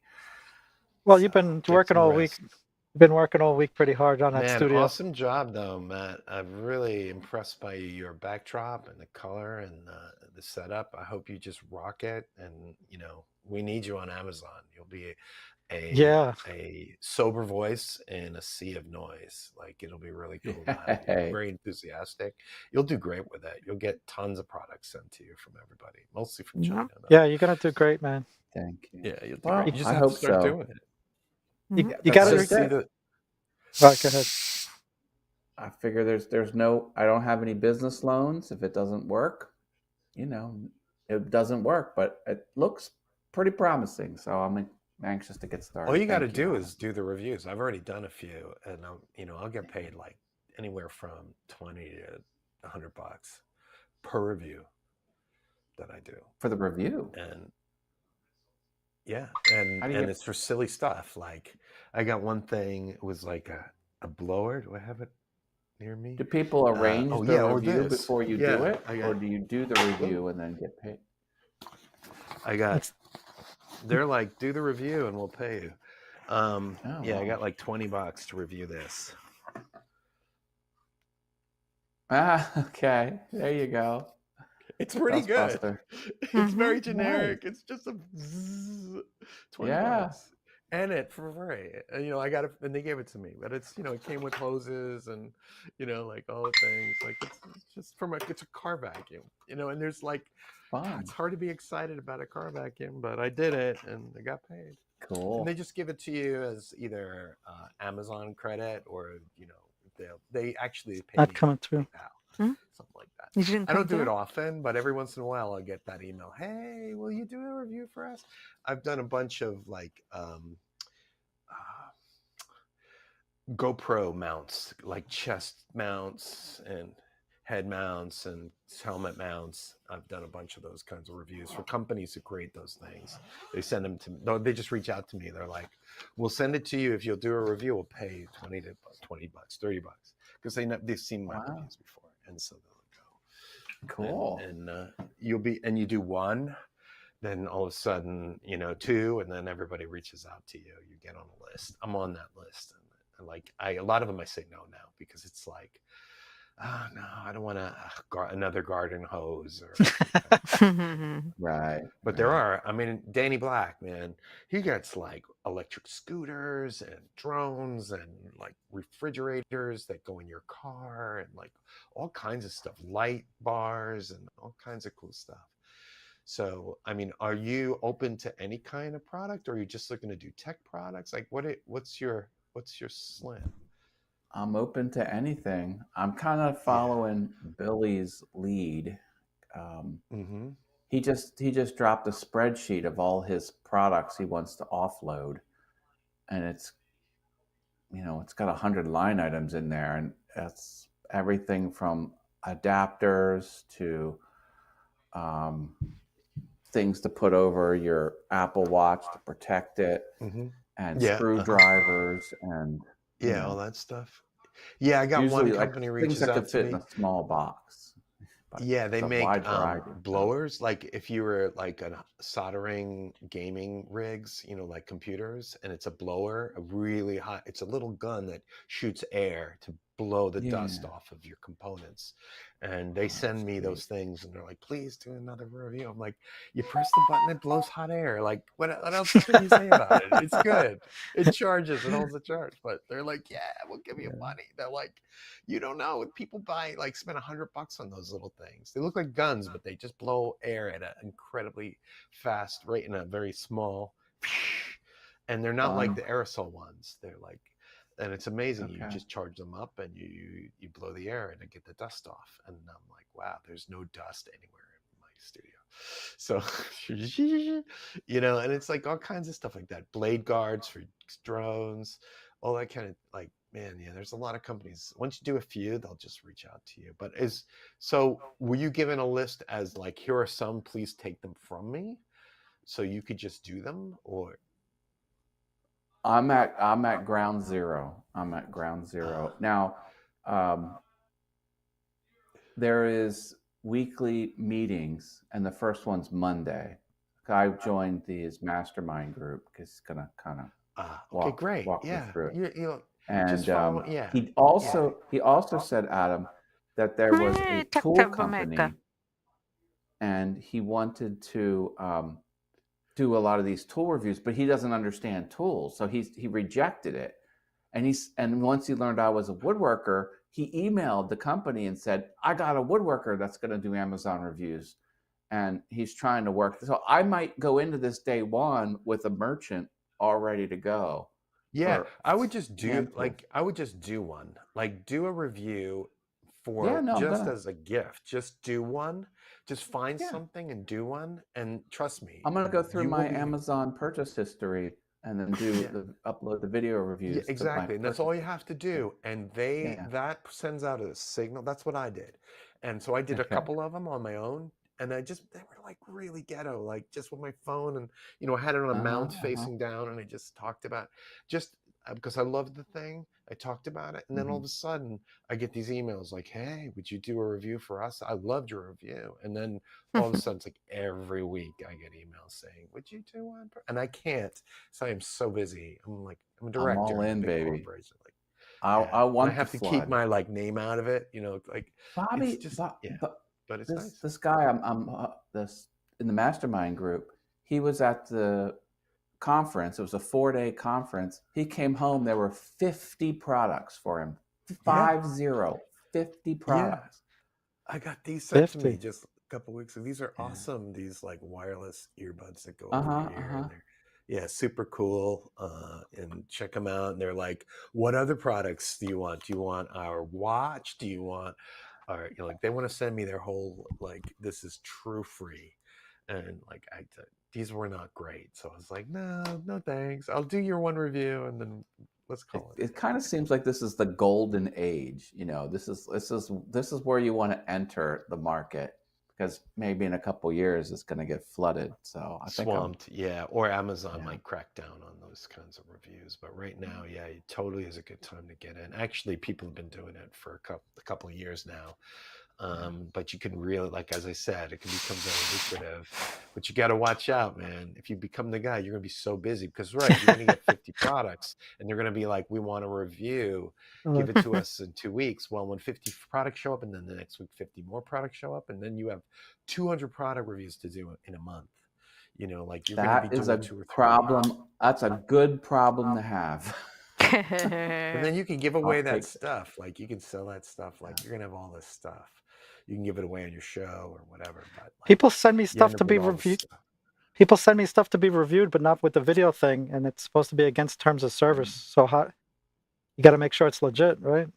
Well, you've been working all week. You've been working all week pretty hard on that studio. Awesome job, though, Matt. I'm really impressed by your backdrop and the color and the setup. I hope you just rock it, and we need you on Amazon. You'll be a sober voice in a sea of noise. It'll be really cool. Very enthusiastic. You'll do great with it. You'll get tons of products sent to you from everybody, mostly from China. Yeah, you're gonna do great, man. Thank you. Yeah, you'll do great. You just have to start doing it. You got to see the. Right, go ahead. I figure there's no. I don't have any business loans. If it doesn't work, it doesn't work. But it looks pretty promising, so I'm anxious to get started. All you got to do is do the reviews. I've already done a few, and I'll get paid anywhere from $20 to $100 per review that I do for the review. And and it's for silly stuff. I got one thing. It was a blower. Do I have it near me? Do people arrange the review before you do it, or do you do the review and then get paid? I got they're like, do the review and we'll pay you. Oh, yeah, I wow. got like $20 to review this. Okay. There you go. It's pretty good. Dustbuster. It's very Mhm. generic. It's just a zzz, $20. Yeah. And it for free. And, I got it, and they gave it to me. But it's, it came with hoses and, like all the things. Like it's just it's a car vacuum, and there's like, Fun. it's hard to be excited about a car vacuum, but I did it and I got paid. Cool. And they just give it to you as either Amazon credit or, they actually pay Not me coming through. PayPal, something like that. You didn't I don't come do it through? often, but every once in a while I'll get that email. Hey, will you do a review for us? I've done a bunch of like GoPro mounts, like chest mounts and head mounts and helmet mounts. I've done a bunch of those kinds of reviews for companies who create those things. They send them to me. No, they just reach out to me. They're like, we'll send it to you. If you'll do a review, we'll pay you $20, $30, because they've seen my reviews before. And so they'll go. Cool. And you do one, then all of a sudden, two, and then everybody reaches out to you. You get on a list. I'm on that list. And like a lot of them I say no now, because it's like, oh no, I don't want another garden hose Right. But there are, Danny Black, man, he gets like electric scooters and drones and like refrigerators that go in your car and like all kinds of stuff, light bars and all kinds of cool stuff. So, are you open to any kind of product, or are you just looking to do tech products? Like what's your slant? I'm open to anything. I'm kind of following Billy's lead. He just dropped a spreadsheet of all his products he wants to offload, and it's got 100 line items in there, and it's everything from adapters to things to put over your Apple Watch to protect it, and screwdrivers and all that stuff. Yeah, I got one company reaches out to me. Things that could fit in a small box. Yeah, they make blowers. Like if you were like a soldering gaming rigs, like computers, and it's a blower, a really hot. It's a little gun that shoots air to blow the dust off of your components. And they send me those things, and they're like, "Please do another review." I'm like, "You press the button, it blows hot air. Like, what else can you say about it? It's good. It charges. It holds a charge." But they're like, "Yeah, we'll give you money." They're like, "You don't know. People spend $100 on those little things. They look like guns, but they just blow air at an incredibly fast rate in a very small, and they're not like the aerosol ones. They're like." And it's amazing. You just charge them up and you blow the air and get the dust off. And I'm like, wow, there's no dust anywhere in my studio. So, and it's like all kinds of stuff like that. Blade guards for drones, all that kind of like, man, yeah, there's a lot of companies. Once you do a few, they'll just reach out to you. But were you given a list as like, here are some, please take them from me, so you could just do them? Or I'm at ground zero. Now, there is weekly meetings, and the first one's Monday. I joined his mastermind group because it's gonna kind of walk me through it. He also said, Adam, that there was a tool company, and he wanted to do a lot of these tool reviews, but he doesn't understand tools, so he rejected it. And once he learned I was a woodworker, he emailed the company and said, I got a woodworker that's going to do Amazon reviews, and he's trying to work. So I might go into this day one with a merchant all ready to go. Yeah, I would just do one. Like do a review as a gift. Just do one. Just find something and do one. And trust me, I'm going to go through my Amazon purchase history and then upload the video reviews. Yeah, exactly. And that's all you have to do. And that sends out a signal. That's what I did. And so I did a couple of them on my own. And they were like really ghetto, like just with my phone. And, I had it on a mount facing down, and I just talked about because I loved the thing. I talked about it, and then all of a sudden I get these emails like, "Hey, would you do a review for us? I loved your review." And then all of a sudden, it's like every week I get emails saying, "Would you do one?" And I can't. So I'm so busy. I'm like, I'm a I'm director all in a in, big baby. corporation. Like, I and I want the have to keep flood. my like name out of it. Like it's Bobby, just but but it's nice. this guy, I'm this in the mastermind group. He was at the conference. It was a 4-day conference. He came home. There were 50 products for him. 50 products. I got these sent to me 50. just a couple weeks ago. These are awesome. These like wireless earbuds that go Uh-huh, over your ear. And they're super cool. And check them out. And they're like, what other products do you want? Do you want our watch? Do you want our, like they want to send me their whole, like, this is true free. And like, these were not great. So I was like, no thanks. I'll do your one review and then let's call it. It kind of seems like this is the golden age. This is where you want to enter the market, because maybe in a couple of years it's going to get flooded. So I think swamped, or Amazon might crack down on those kinds of reviews. But right now, it totally is a good time to get in. Actually, people have been doing it for a couple of years now. But you can really, like, as I said, it can become very lucrative, but you got to watch out, man. If you become the guy, you're going to be so busy because, right, you're going to get 50 products and they're going to be like, we want a review, give it to us in 2 weeks. Well, when 50 products show up and then the next week, 50 more products show up, and then you have 200 product reviews to do in a month, like you're going to be doing 2 or 3. Problem. That's a good problem to have. And then you can give away that stuff. Like you can sell that stuff. Like you're going to have all this stuff. You can give it away on your show or whatever. But like, people send me stuff to be reviewed. People send me stuff to be reviewed, but not with the video thing, and it's supposed to be against terms of service. So you got to make sure it's legit, right?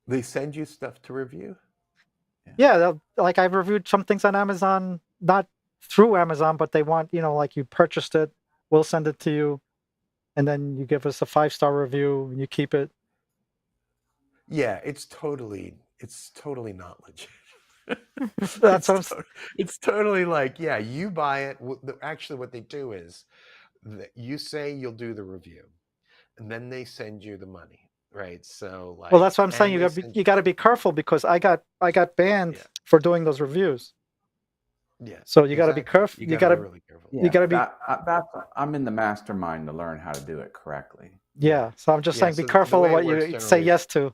They send you stuff to review? Yeah, like I've reviewed some things on Amazon, not through Amazon, but they want, like you purchased it, we'll send it to you, and then you give us a 5-star review and you keep it. Yeah, it's totally not legit. It's totally like, you buy it. Actually, what they do is you say you'll do the review, and then they send you the money, right? So, like, well, that's what I'm saying. You got to be careful because I got banned for doing those reviews. Yeah. So you got to be careful. You got to be really careful. You got to be. I'm in the mastermind to learn how to do it correctly. Yeah. So I'm just saying, be careful of what you say yes to.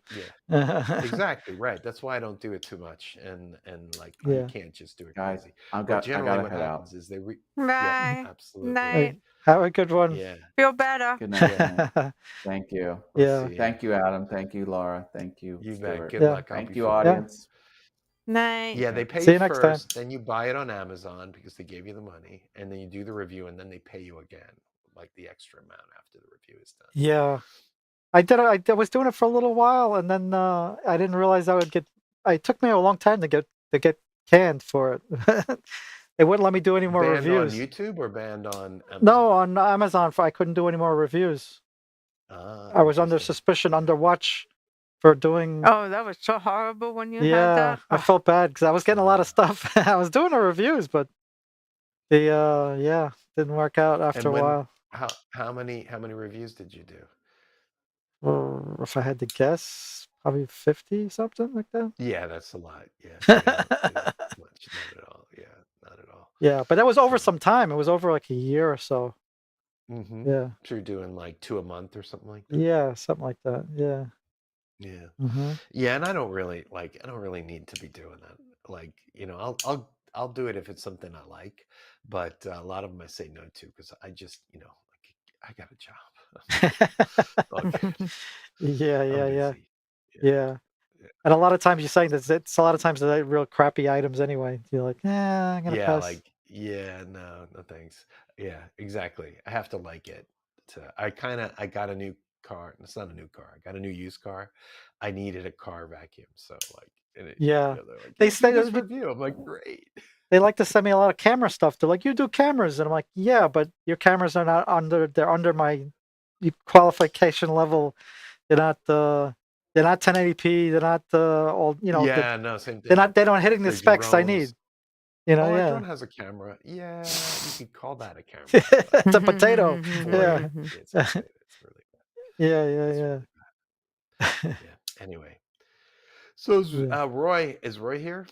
Yeah. Exactly. Right. That's why I don't do it too much, and like you can't just do it crazy. I gotta what head happens out. is they absolutely. Night. Have a good one. Yeah. Feel better. Good night. Thank you. Yeah. Thank you, Adam. Thank you, Laura. Thank you. You bet. Good luck. Thank you, audience. Night. Yeah, they pay See you next first, time. then you buy it on Amazon because they gave you the money, and then you do the review, and then they pay you again, like the extra amount after the review is done. Yeah, I was doing it for a little while, and then I didn't realize I would get. It took me a long time to get canned for it. They wouldn't let me do any more reviews. Banned on YouTube or banned on Amazon? No, on Amazon. I couldn't do any more reviews. I was under suspicion, under watch, for doing. Oh, that was so horrible when you had that. I felt bad because I was getting a lot of stuff. I was doing the reviews, but didn't work out after a while. How many reviews did you do? If I had to guess, probably 50, something like that. Yeah, that's a lot. Yeah, not at all. Yeah, not at all. Yeah, but that was over some time. It was over like a year or so. Mm-hmm. Yeah. So you're doing like 2 a month or something like that. Yeah, something like that. Yeah. Yeah. Mm-hmm. Yeah, and I don't really need to be doing that. Like, I'll do it if it's something I like, but a lot of them I say no to because I just, I got a job. Yeah. And a lot of times you're saying that it's a lot of times they're real crappy items anyway. You're like, I'm gonna pass. No thanks. Yeah, exactly. I have to like it. I got a new car. It's not a new car. I got a new used car. I needed a car vacuum, so like, they're like, they say this review. I'm like, great. They like to send me a lot of camera stuff. They're like, you do cameras, and I'm like, yeah, but your cameras are not they're under my qualification level. They're not 1080p. They're not all no, same thing. They're not hitting the specs I need. My drone has a camera. Yeah, you could call that a camera. It's a potato. It's really bad. Yeah, It's yeah, really bad. Yeah. Anyway, so yeah. Roy, is Roy here?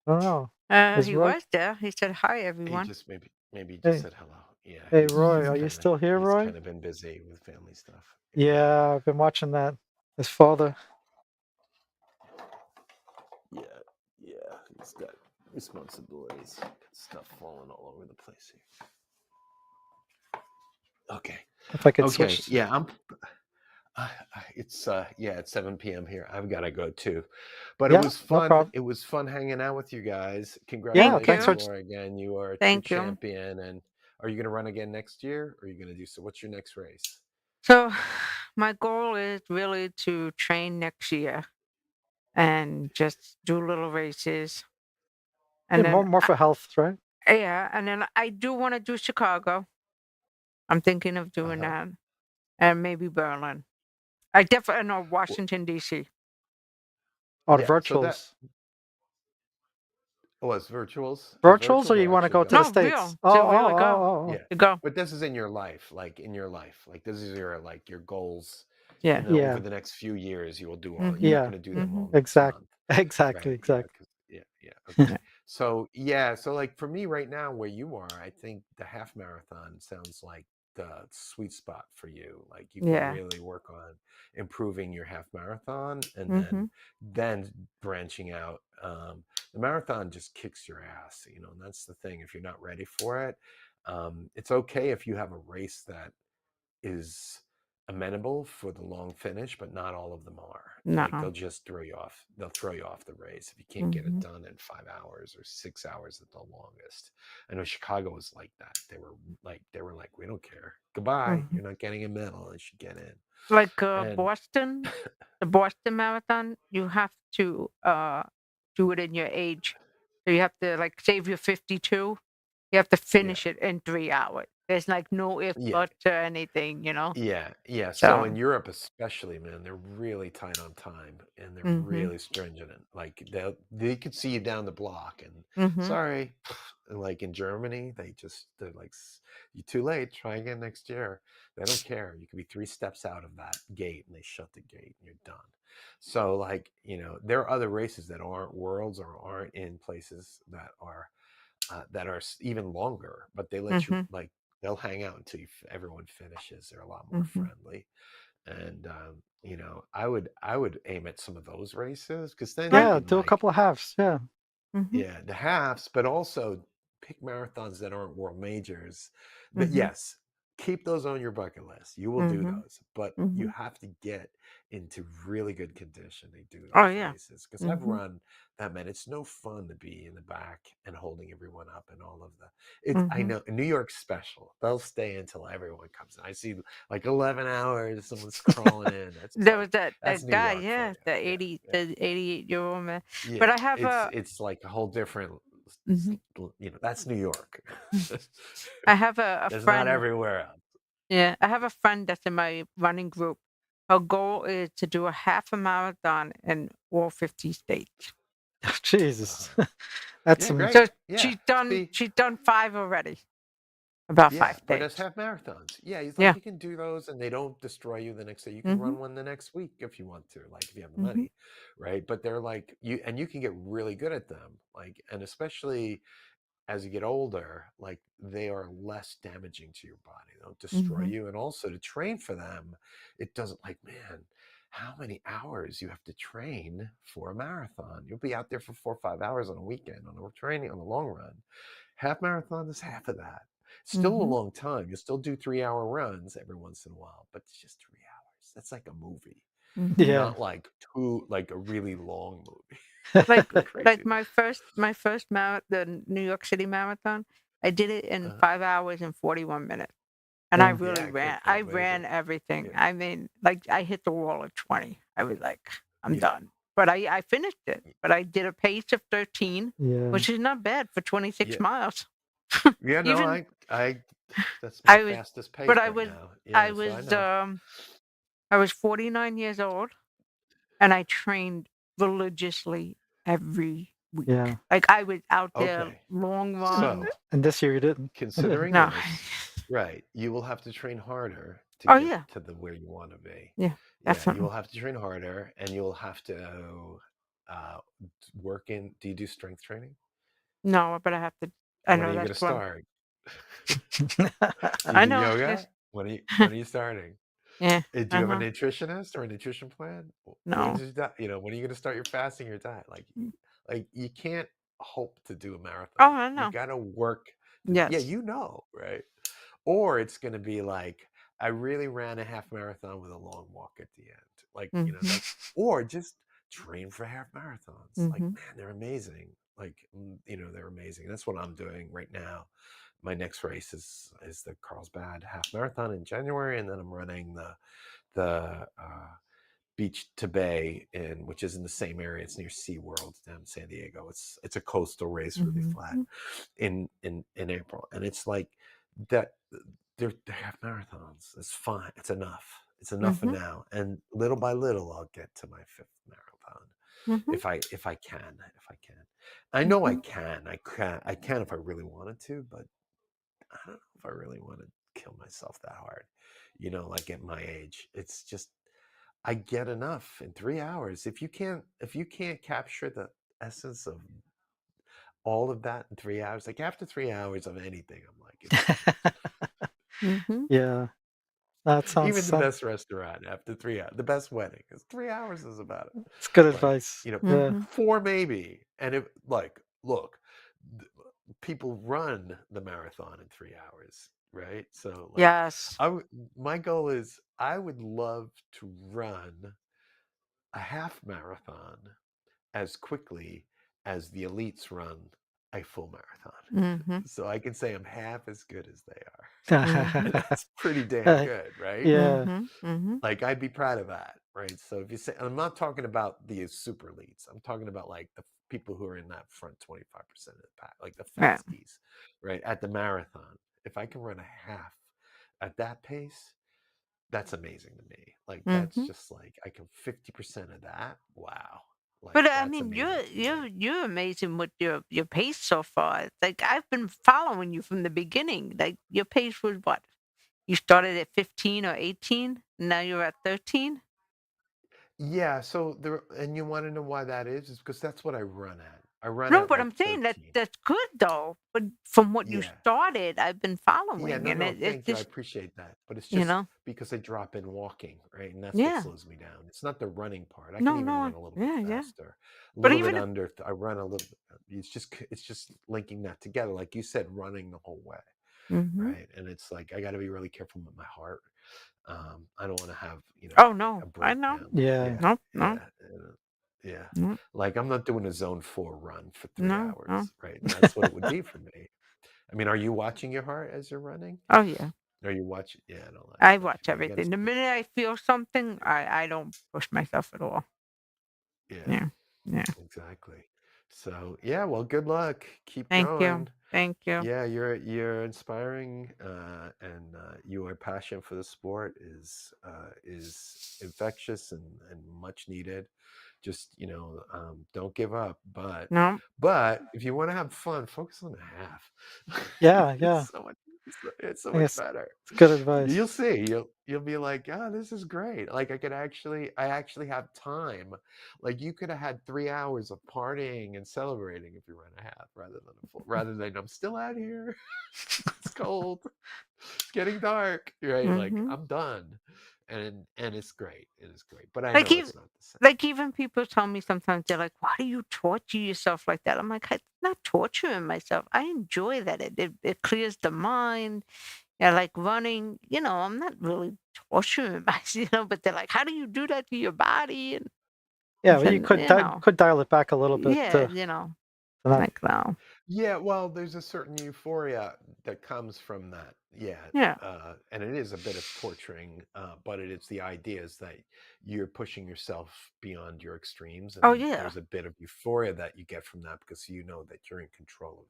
I don't know. Is He Roy? was there. He said hi, He everyone. just maybe he just Hey, said hello. Yeah, hey, Roy, are you Mhm. still here, he's Roy? kind of been busy with family stuff. Yeah, I've been watching that. His father. Yeah, yeah, he's got responsibilities, got stuff falling all over the place here. Okay, If I could okay, switch. yeah, it's it's 7 p.m. here. I've got to go too, but it Yeah, was no fun. problem. It was fun hanging out with you guys. Yeah, Thank thanks Congratulations, for. you. Laura. Again, you are a true Thank you. champion. And are you going to run again next year? Or are you going to do so? What's your next race? So, my goal is really to train next year and just do little races. Yeah, And then, more for health, right? yeah, and then I do want to do Chicago. I'm thinking of Uh doing huh. that, and maybe Berlin. I definitely know Washington D.C. Or the Yeah. So that virtuals. was virtuals. Virtuals, or Virtuals are you want to actually go to the No, going. States? real Oh, to oh, really go oh, oh, Yeah, oh. to go. but this is in your life, like this is your goals. Yeah. Over Yeah, the next few years, you will do all. You're Mhm. not yeah, going to do them all Mhm. next exactly. month, Exactly, right? Yeah, exactly. okay. Yeah. So yeah, so like for me right now, where you are, I think the half marathon sounds like the sweet spot for you. Like you can Yeah. really work on improving your half marathon, and Mhm. then branching out. The marathon just kicks your ass, and that's the thing. If you're not ready for it, it's okay if you have a race that is amenable for the long finish, but not all of them are. Like No. they'll just throw you off. They'll throw you off the race if you can't get it Mhm. done in 5 hours or 6 hours at the longest. I know Chicago was like that. They were like, we don't care. Goodbye. Mhm. You're not getting a medal. You should get in. Like And Boston, the Boston Marathon, you have to do it in your age. So you have to like say if you're 52, you have to yeah, finish it in 3 hours. There's like no if yeah, buts or anything. yeah. So in So. Europe, especially, man, they're really tight on time and they're Mhm. really stringent. Like they could see you down the block and Mhm. sorry. And like in Germany, they're like, you're too late. Try again next year. They don't care. You could be 3 steps out of that gate and they shut the gate and you're done. So like there are other races that aren't worlds or aren't in places that are even longer, but they let you Mhm. like they'll hang out until everyone finishes. They're a lot more Mhm. friendly, and I would aim at some of those races because then you Right. Yeah, can do a couple of halves. Yeah. Mhm. the halves, but also pick marathons that aren't world majors. But Mhm. yes, keep those on your bucket list. You will do Mhm. those, but you Mhm. have to get into really good condition to do Oh those yeah. races. Because I've Mhm. run that man. It's no fun to be in the back and holding everyone up and all of the. I Mhm. know New York's special. They'll stay until everyone comes in. I see like 11 hours. Someone's crawling in. That's There like was that that's that New guy, York for yeah, you. the Yeah, 80 yeah. the 88-year-old man. But Yeah, I have a it's like a whole different, mhm. that's New York. I have a That's not friend. everywhere else. Yeah, I have a friend that's in my running group. Her goal is to do a half a marathon in all 50 states. Jesus. Uh-huh. That's Yeah, some. great. So Yeah. she's See, done 5 already. About yeah, 5 but as states. half marathons. Yeah, it's like Yeah. you can do those and they don't destroy you the next day. You can Mhm. run one the next week if you want to, like if you have the Mhm. money, right? But they're like you can get really good at them. Like, and especially as you get older, like they are less damaging to your body. They don't destroy Mhm. you. And also to train for them, it doesn't like, man, how many hours you have to train for a marathon? You'll be out there for 4 or 5 hours on a weekend on a training on the long run. Half marathon is half of that. Still a Mhm. long time. You still do 3 hour runs every once in a while, but it's just 3 hours. That's like a movie, Mhm. Yeah. not like a really long movie. Like Crazy. my first the New York City Marathon, I did it in Uh, 5 hours and 41 minutes. And I Yeah. really yeah, ran. good. I Amazing. ran everything. Yeah. I mean, like I hit the wall at 20. I was like, I'm Yeah. done. But I finished it. But I did a pace of 13, Yeah. which is not bad for 26 Yeah. miles. Yeah, no, Even I that's my I was fastest pace but I right was now. I Yeah, so I was know. I was 49 years old and I trained religiously every week. Yeah. Like I was out there Okay. long And, runs. So, and this year you didn't. considering No. this, right, you will have to train harder to Oh get yeah, to the where you want to be. yeah, Yeah, you will definitely. have to train harder, and you'll have to uh, work in. Do you do strength training? No, but I have to. I When are know you going to that's one. start? Do you I do know. yoga? Yes. When are you starting? Yeah. Do Uh you have a huh. nutritionist or a nutrition plan? When's No. your diet? When are you going to start your fasting, your diet? Mm. Like you can't hope to do a marathon. Oh, I You know. got to work. Yeah, Yes. right? Or it's going to be like I really ran a half marathon with a long walk at the end. Like Mhm. that's or just train for half marathons. Like Mhm. man, they're amazing. Like they're amazing. That's what I'm doing right now. My next race is the Carlsbad half marathon in January, and then I'm running the Beach to Bay which is in the same area. It's near SeaWorld down in San Diego. It's a coastal race, really flat Mhm. in April, and it's like that. They're half marathons. It's fine. It's enough. It's enough for Mhm. now, and little by little, I'll get to my fifth marathon Mhm. if I can. If I can, I know I Mhm. can. I can if I really wanted to, but I don't know if I really want to kill myself that hard. Like at my age, it's just I get enough in 3 hours. If you can't capture the essence of all of that in 3 hours, like after 3 hours of anything, I'm like, it's over. Mhm. Yeah, that Even sounds the best restaurant after 3 hours, the best wedding is 3 hours is about it. it's good Like, advice. Yeah. Mhm. four maybe. And if like, look, people run the marathon in 3 hours, right? So like, Yes. my goal is I would love to run a half marathon as quickly as the elites run a full marathon. Mhm. So I can say I'm half as good as they are. And Mhm. that's pretty damn good, right? Yeah. Mhm. Mhm. Like I'd be proud of that, right? So if you say, I'm not talking about the super elites. I'm talking about like the people who are in that front 25% of the pack, like the Yeah. fasties, right? At the marathon. If I can run a half at that pace, that's amazing to me. Like that's Mhm. just like I can 50% of that. Wow. Like But I that's mean, amazing to me. you're amazing with your pace so far. Like I've been following you from the beginning. Like your pace was what? You started at 15 or 18. Now you're at 13. Yeah, so there, and you want to know why that is because that's what I run at. I run No, at but like I'm saying that 13. that's good though. But from what you Yeah. started, I've been Yeah, following, no, and no, it's thank you. I just appreciate that. But it's you just know, because I drop in walking, right? And that's what yeah. slows me down. It's not the running part. I can No, even no, run a little bit yeah, yeah. faster, a But little bit even if under. I run a little bit. It's just linking that together, like you said, running the whole way, hmm right? And it's like I got to be really careful with my heart. I don't want to have oh no, a I know. breakdown. Yeah. Yeah, No, no, yeah, yeah. no, Like I'm not doing a zone 4 run for three no, no. hours, right? And that's what it would be for me. I mean, are you watching your heart as you're running? Oh yeah. Are you watching? Yeah, I don't like I that. watch Yeah, you got to everything. The stay. minute I feel something, I don't push myself at all. Yeah, Yeah. Yeah. exactly. So yeah, well, good luck. Keep Thank you. going. Thank you. Yeah, you're inspiring, and your passion for the sport is infectious and much needed. Just don't give up. No. But if you want to have fun, focus on the half. Yeah. it's Yeah. so much. It's so I much guess better. it's good advice. You'll see. You'll be like, oh, this is great. Like I actually have time. Like you could have had 3 hours of partying and celebrating if you ran a half rather than I'm still out here. It's cold. It's getting dark. Right? Like hmm I'm done. And it's great. It is great. But I Like know even it's not the same. like even people tell me sometimes they're like, "Why do you torture yourself like that?" I'm like, "I'm not torturing myself. I enjoy that. It clears the mind. I like running. I'm not really torturing myself. But they're like, "How do you do that to your body?" And I Yeah, but you said, could dial it back a little bit yeah, to not. like no, Yeah, well, there's a certain euphoria that comes from that. Yeah, yeah, and it is a bit of torturing, but it's the idea is that you're pushing yourself beyond your extremes, oh and yeah, there's a bit of euphoria that you get from that because you know that you're in control of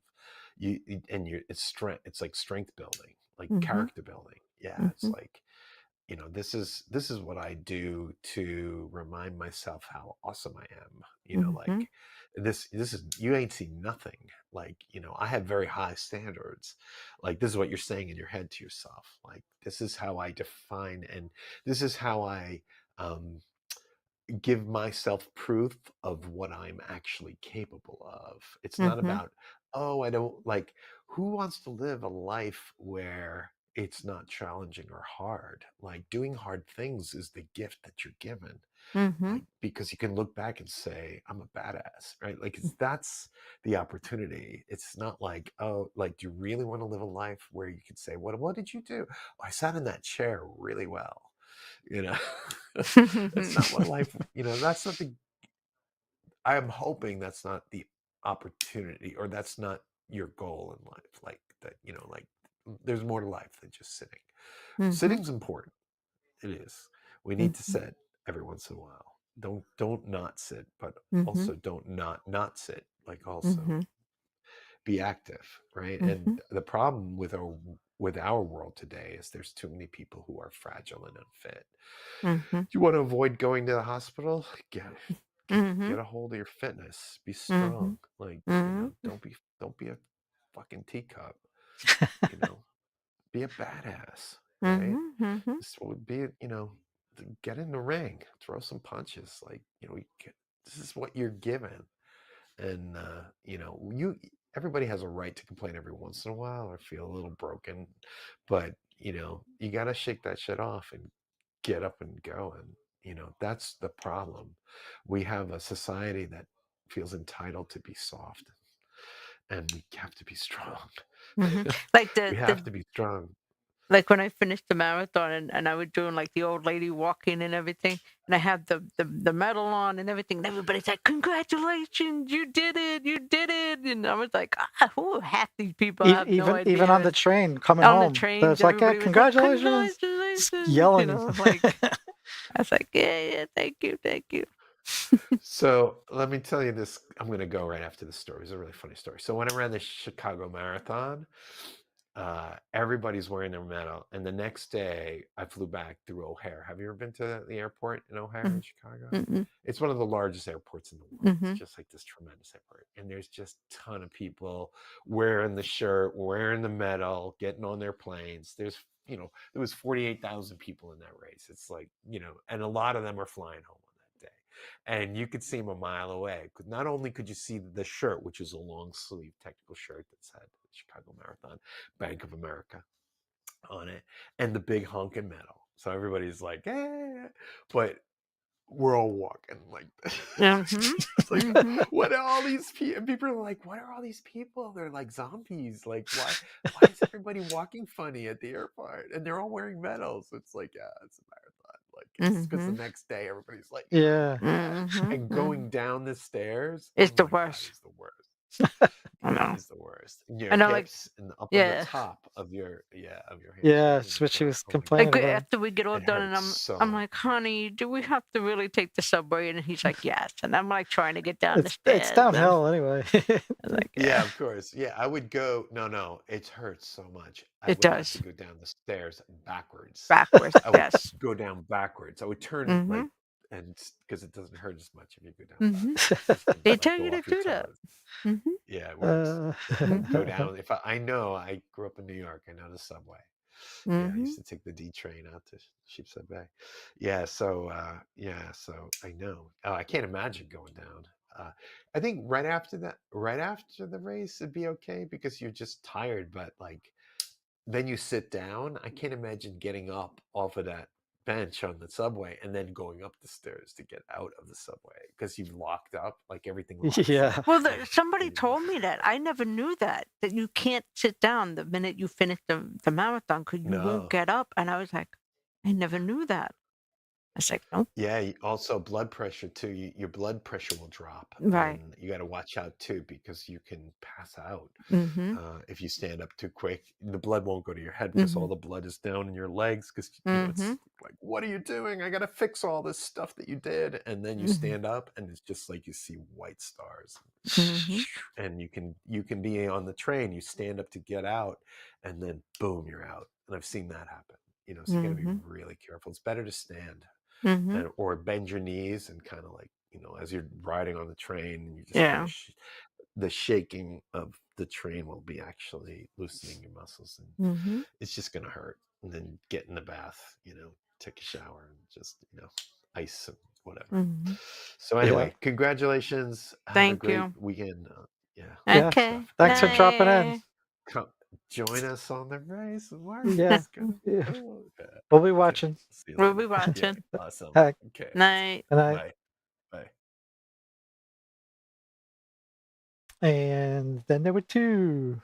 and it's strength. It's like strength building, like hmm character building. Yeah, it's hmm like this is what I do to remind myself how awesome I am. Mm-hmm. This is, you ain't seen nothing. Like, I have very high standards. Like, this is what you're saying in your head to yourself. Like, this is how I define, and this is how I um, give myself proof of what I'm actually capable of. It's not Mm-hmm. about, oh, I don't like, who wants to live a life where it's not challenging or hard? Like, doing hard things is the gift that you're given. Mm-hmm. Like, because you can look back and say, I'm a badass, right? Like, that's the opportunity. It's not like, oh, like, do you really want to live a life where you can say, what did you do? Oh, I sat in that chair really well. That's not what life, that's not the, I am hoping that's not the opportunity, or that's not your goal in life. Like that, like, there's more to life than just sitting. Mm-hmm. Sitting's important. It is. We need to sit every once in a while. Don't not sit, but Mm-hmm. also don't not sit. Like, also Mm-hmm. be active, right? And Mm-hmm. the problem with our world today is there's too many people who are fragile and unfit. Mm-hmm. You want to avoid going to the hospital? Mm-hmm. Get a hold of your fitness. Be Mm-hmm. strong. Like, Mm-hmm. don't be a fucking teacup. You know, be a badass, right? Mm-hmm. This would be, get in the ring, throw some punches. Like, this is what you're given. And everybody has a right to complain every once in a while or feel a little broken, but you got to shake that shit off and get up and go. And that's the problem. We have a society that feels entitled to be soft, and we have to be strong. Mm-hmm. Like We the have to be strong. like when I finished the marathon, and I was doing like the old lady walking and everything, and I had the medal on and everything, and everybody's like, "Congratulations, you did it!" And I was like, who half these people have no Even on idea. the train coming On the home, trains, it's like, yeah, everybody was like, congratulations, "Congratulations!" yelling. Like I was like, "Yeah, thank you." So let me tell you this. I'm going to go right after the story. It's a really funny story. So when I ran the Chicago Marathon, everybody's wearing their medal. And the next day, I flew back through O'Hare. Have you ever been to the airport in O'Hare in Chicago? Mm-hmm. It's one of the largest airports in the world. It's Mm-hmm. just like this tremendous airport. And there's just a ton of people wearing the shirt, wearing the medal, getting on their planes. There was 48,000 people in that race. It's like, and a lot of them are flying home on that day. And you could see them a mile away. Not only could you see the shirt, which is a long sleeve technical shirt that said Chicago Marathon, Bank of America on it, and the big honking medal. So everybody's like, eh, but we're all walking like this. Mm-hmm. It's like, Mm-hmm. what are all these people? And people are like, what are all these people? They're like zombies. Like, why is everybody walking funny at the airport? And they're all wearing medals. It's like, yeah, it's a marathon. Like, it's because the Mm-hmm. next day everybody's like, Yeah. and going down the stairs, It's oh the my God, worst. is the worst. I It know. is the worst. And your I know, like, hips and up on the yeah. top of your hips, Yeah, right? that's In what she front. was Oh my God. complaining Like about. after we get all It done, and hurts so I'm much. like, honey, do we have to really take the subway? And he's like, yes. And I'm like trying to get down the It's stairs. downhill anyway. I was like, Yeah, of course. Yeah, I would go. No, it hurts so much. I it would have to does. go down the stairs backwards. Backwards, I would yes. go down backwards. I would turn Mm-hmm. like, and because it doesn't hurt as much if you go down Mm-hmm. backwards. Just to They like tell go you to off your do that. toes. Mm-hmm. Yeah, it works. Go Mm-hmm. down. If I know, I grew up in New York. I know the subway. Yeah, I Mm-hmm. used to take the D train out to Sheepshead Bay. Yeah, so so I know. Oh, I can't imagine going down. I think right after the race, it'd be okay because you're just tired. But like, then you sit down. I can't imagine getting up off of that bench on the subway and then going up the stairs to get out of the subway because you've locked up, like everything locks Yeah. up. Well, and somebody you- told me that. I never knew that you can't sit down the minute you finish the marathon because you won't No. get up. And I was like, I never knew that. I was like, nope. Yeah, also blood pressure too. Your blood pressure will drop, Right. and you got to watch out too because you can pass out Mm-hmm. if you stand up too quick. The blood won't go to your head because all the blood is down in your legs. Because it's Mm-hmm. like, what are you doing? I got to fix all this stuff that you did, and then you Mm-hmm. stand up, and it's just like you see white stars, Mm-hmm. and you can be on the train. You stand up to get out, and then boom, you're out. And I've seen that happen. So you got to be Mm-hmm. really careful. It's better to stand Mm-hmm. or bend your knees and kind of like, as you're riding on the train, and you just Yeah. the shaking of the train will be actually loosening your muscles, and Mm-hmm. it's just going to hurt. And then get in the bath, take a shower and just, ice and whatever. Mm-hmm. So anyway, congratulations. Have a Thank great you. weekend. Yeah. Yeah. Okay. Thanks for dropping in. Night. Come join us on the race. Mark. Yeah. It's gonna be Yeah. cool. Okay. We'll be Okay. watching. See you We'll later. be Yeah. watching. Awesome. Heck. Okay. Night. Good night. Bye. Bye. And then there were two.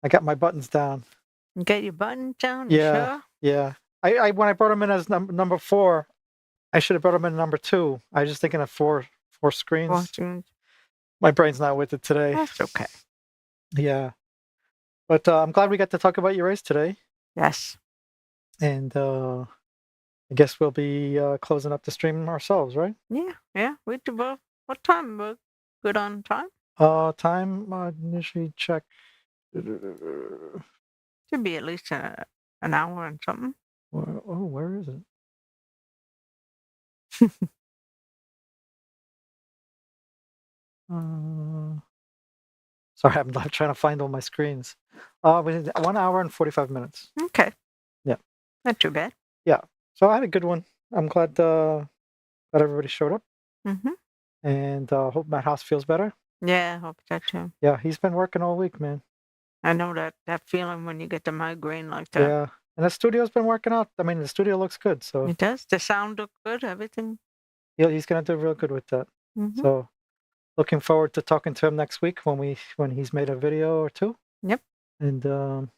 I got my buttons down. Get your button down. You Yeah. sure? Yeah. I when I brought them in as number 4, I should have brought them in number 2. I was just thinking of four screens. Watching. My brain's not with it today. That's okay. Yeah. But I'm glad we got to talk about your race today. Yes. And I guess we'll be closing up the stream ourselves, right? Yeah. We do both. What time? We're good on time? Time, initially check. Should be at least an hour and something. Where is it? Sorry, I'm not trying to find all my screens. Within 1 hour and 45 minutes. Okay. Yeah. Not too bad. Yeah. So I had a good one. I'm glad that everybody showed up. Mm-hmm. And hope Matt House feels better. Yeah, I hope that too. Yeah, he's been working all week, man. I know that feeling when you get the migraine like that. Yeah. And the studio's been working out. I mean, the studio looks good. So It does. The sound look good. Everything. he's going to do real good with that. Mm-hmm. So looking forward to talking to him next week when he's made a video or two. Yep. And we'll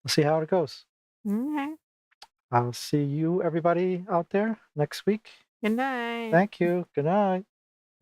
see how it goes. Okay. I'll see you, everybody out there, next week. Good night. Thank you. Good night.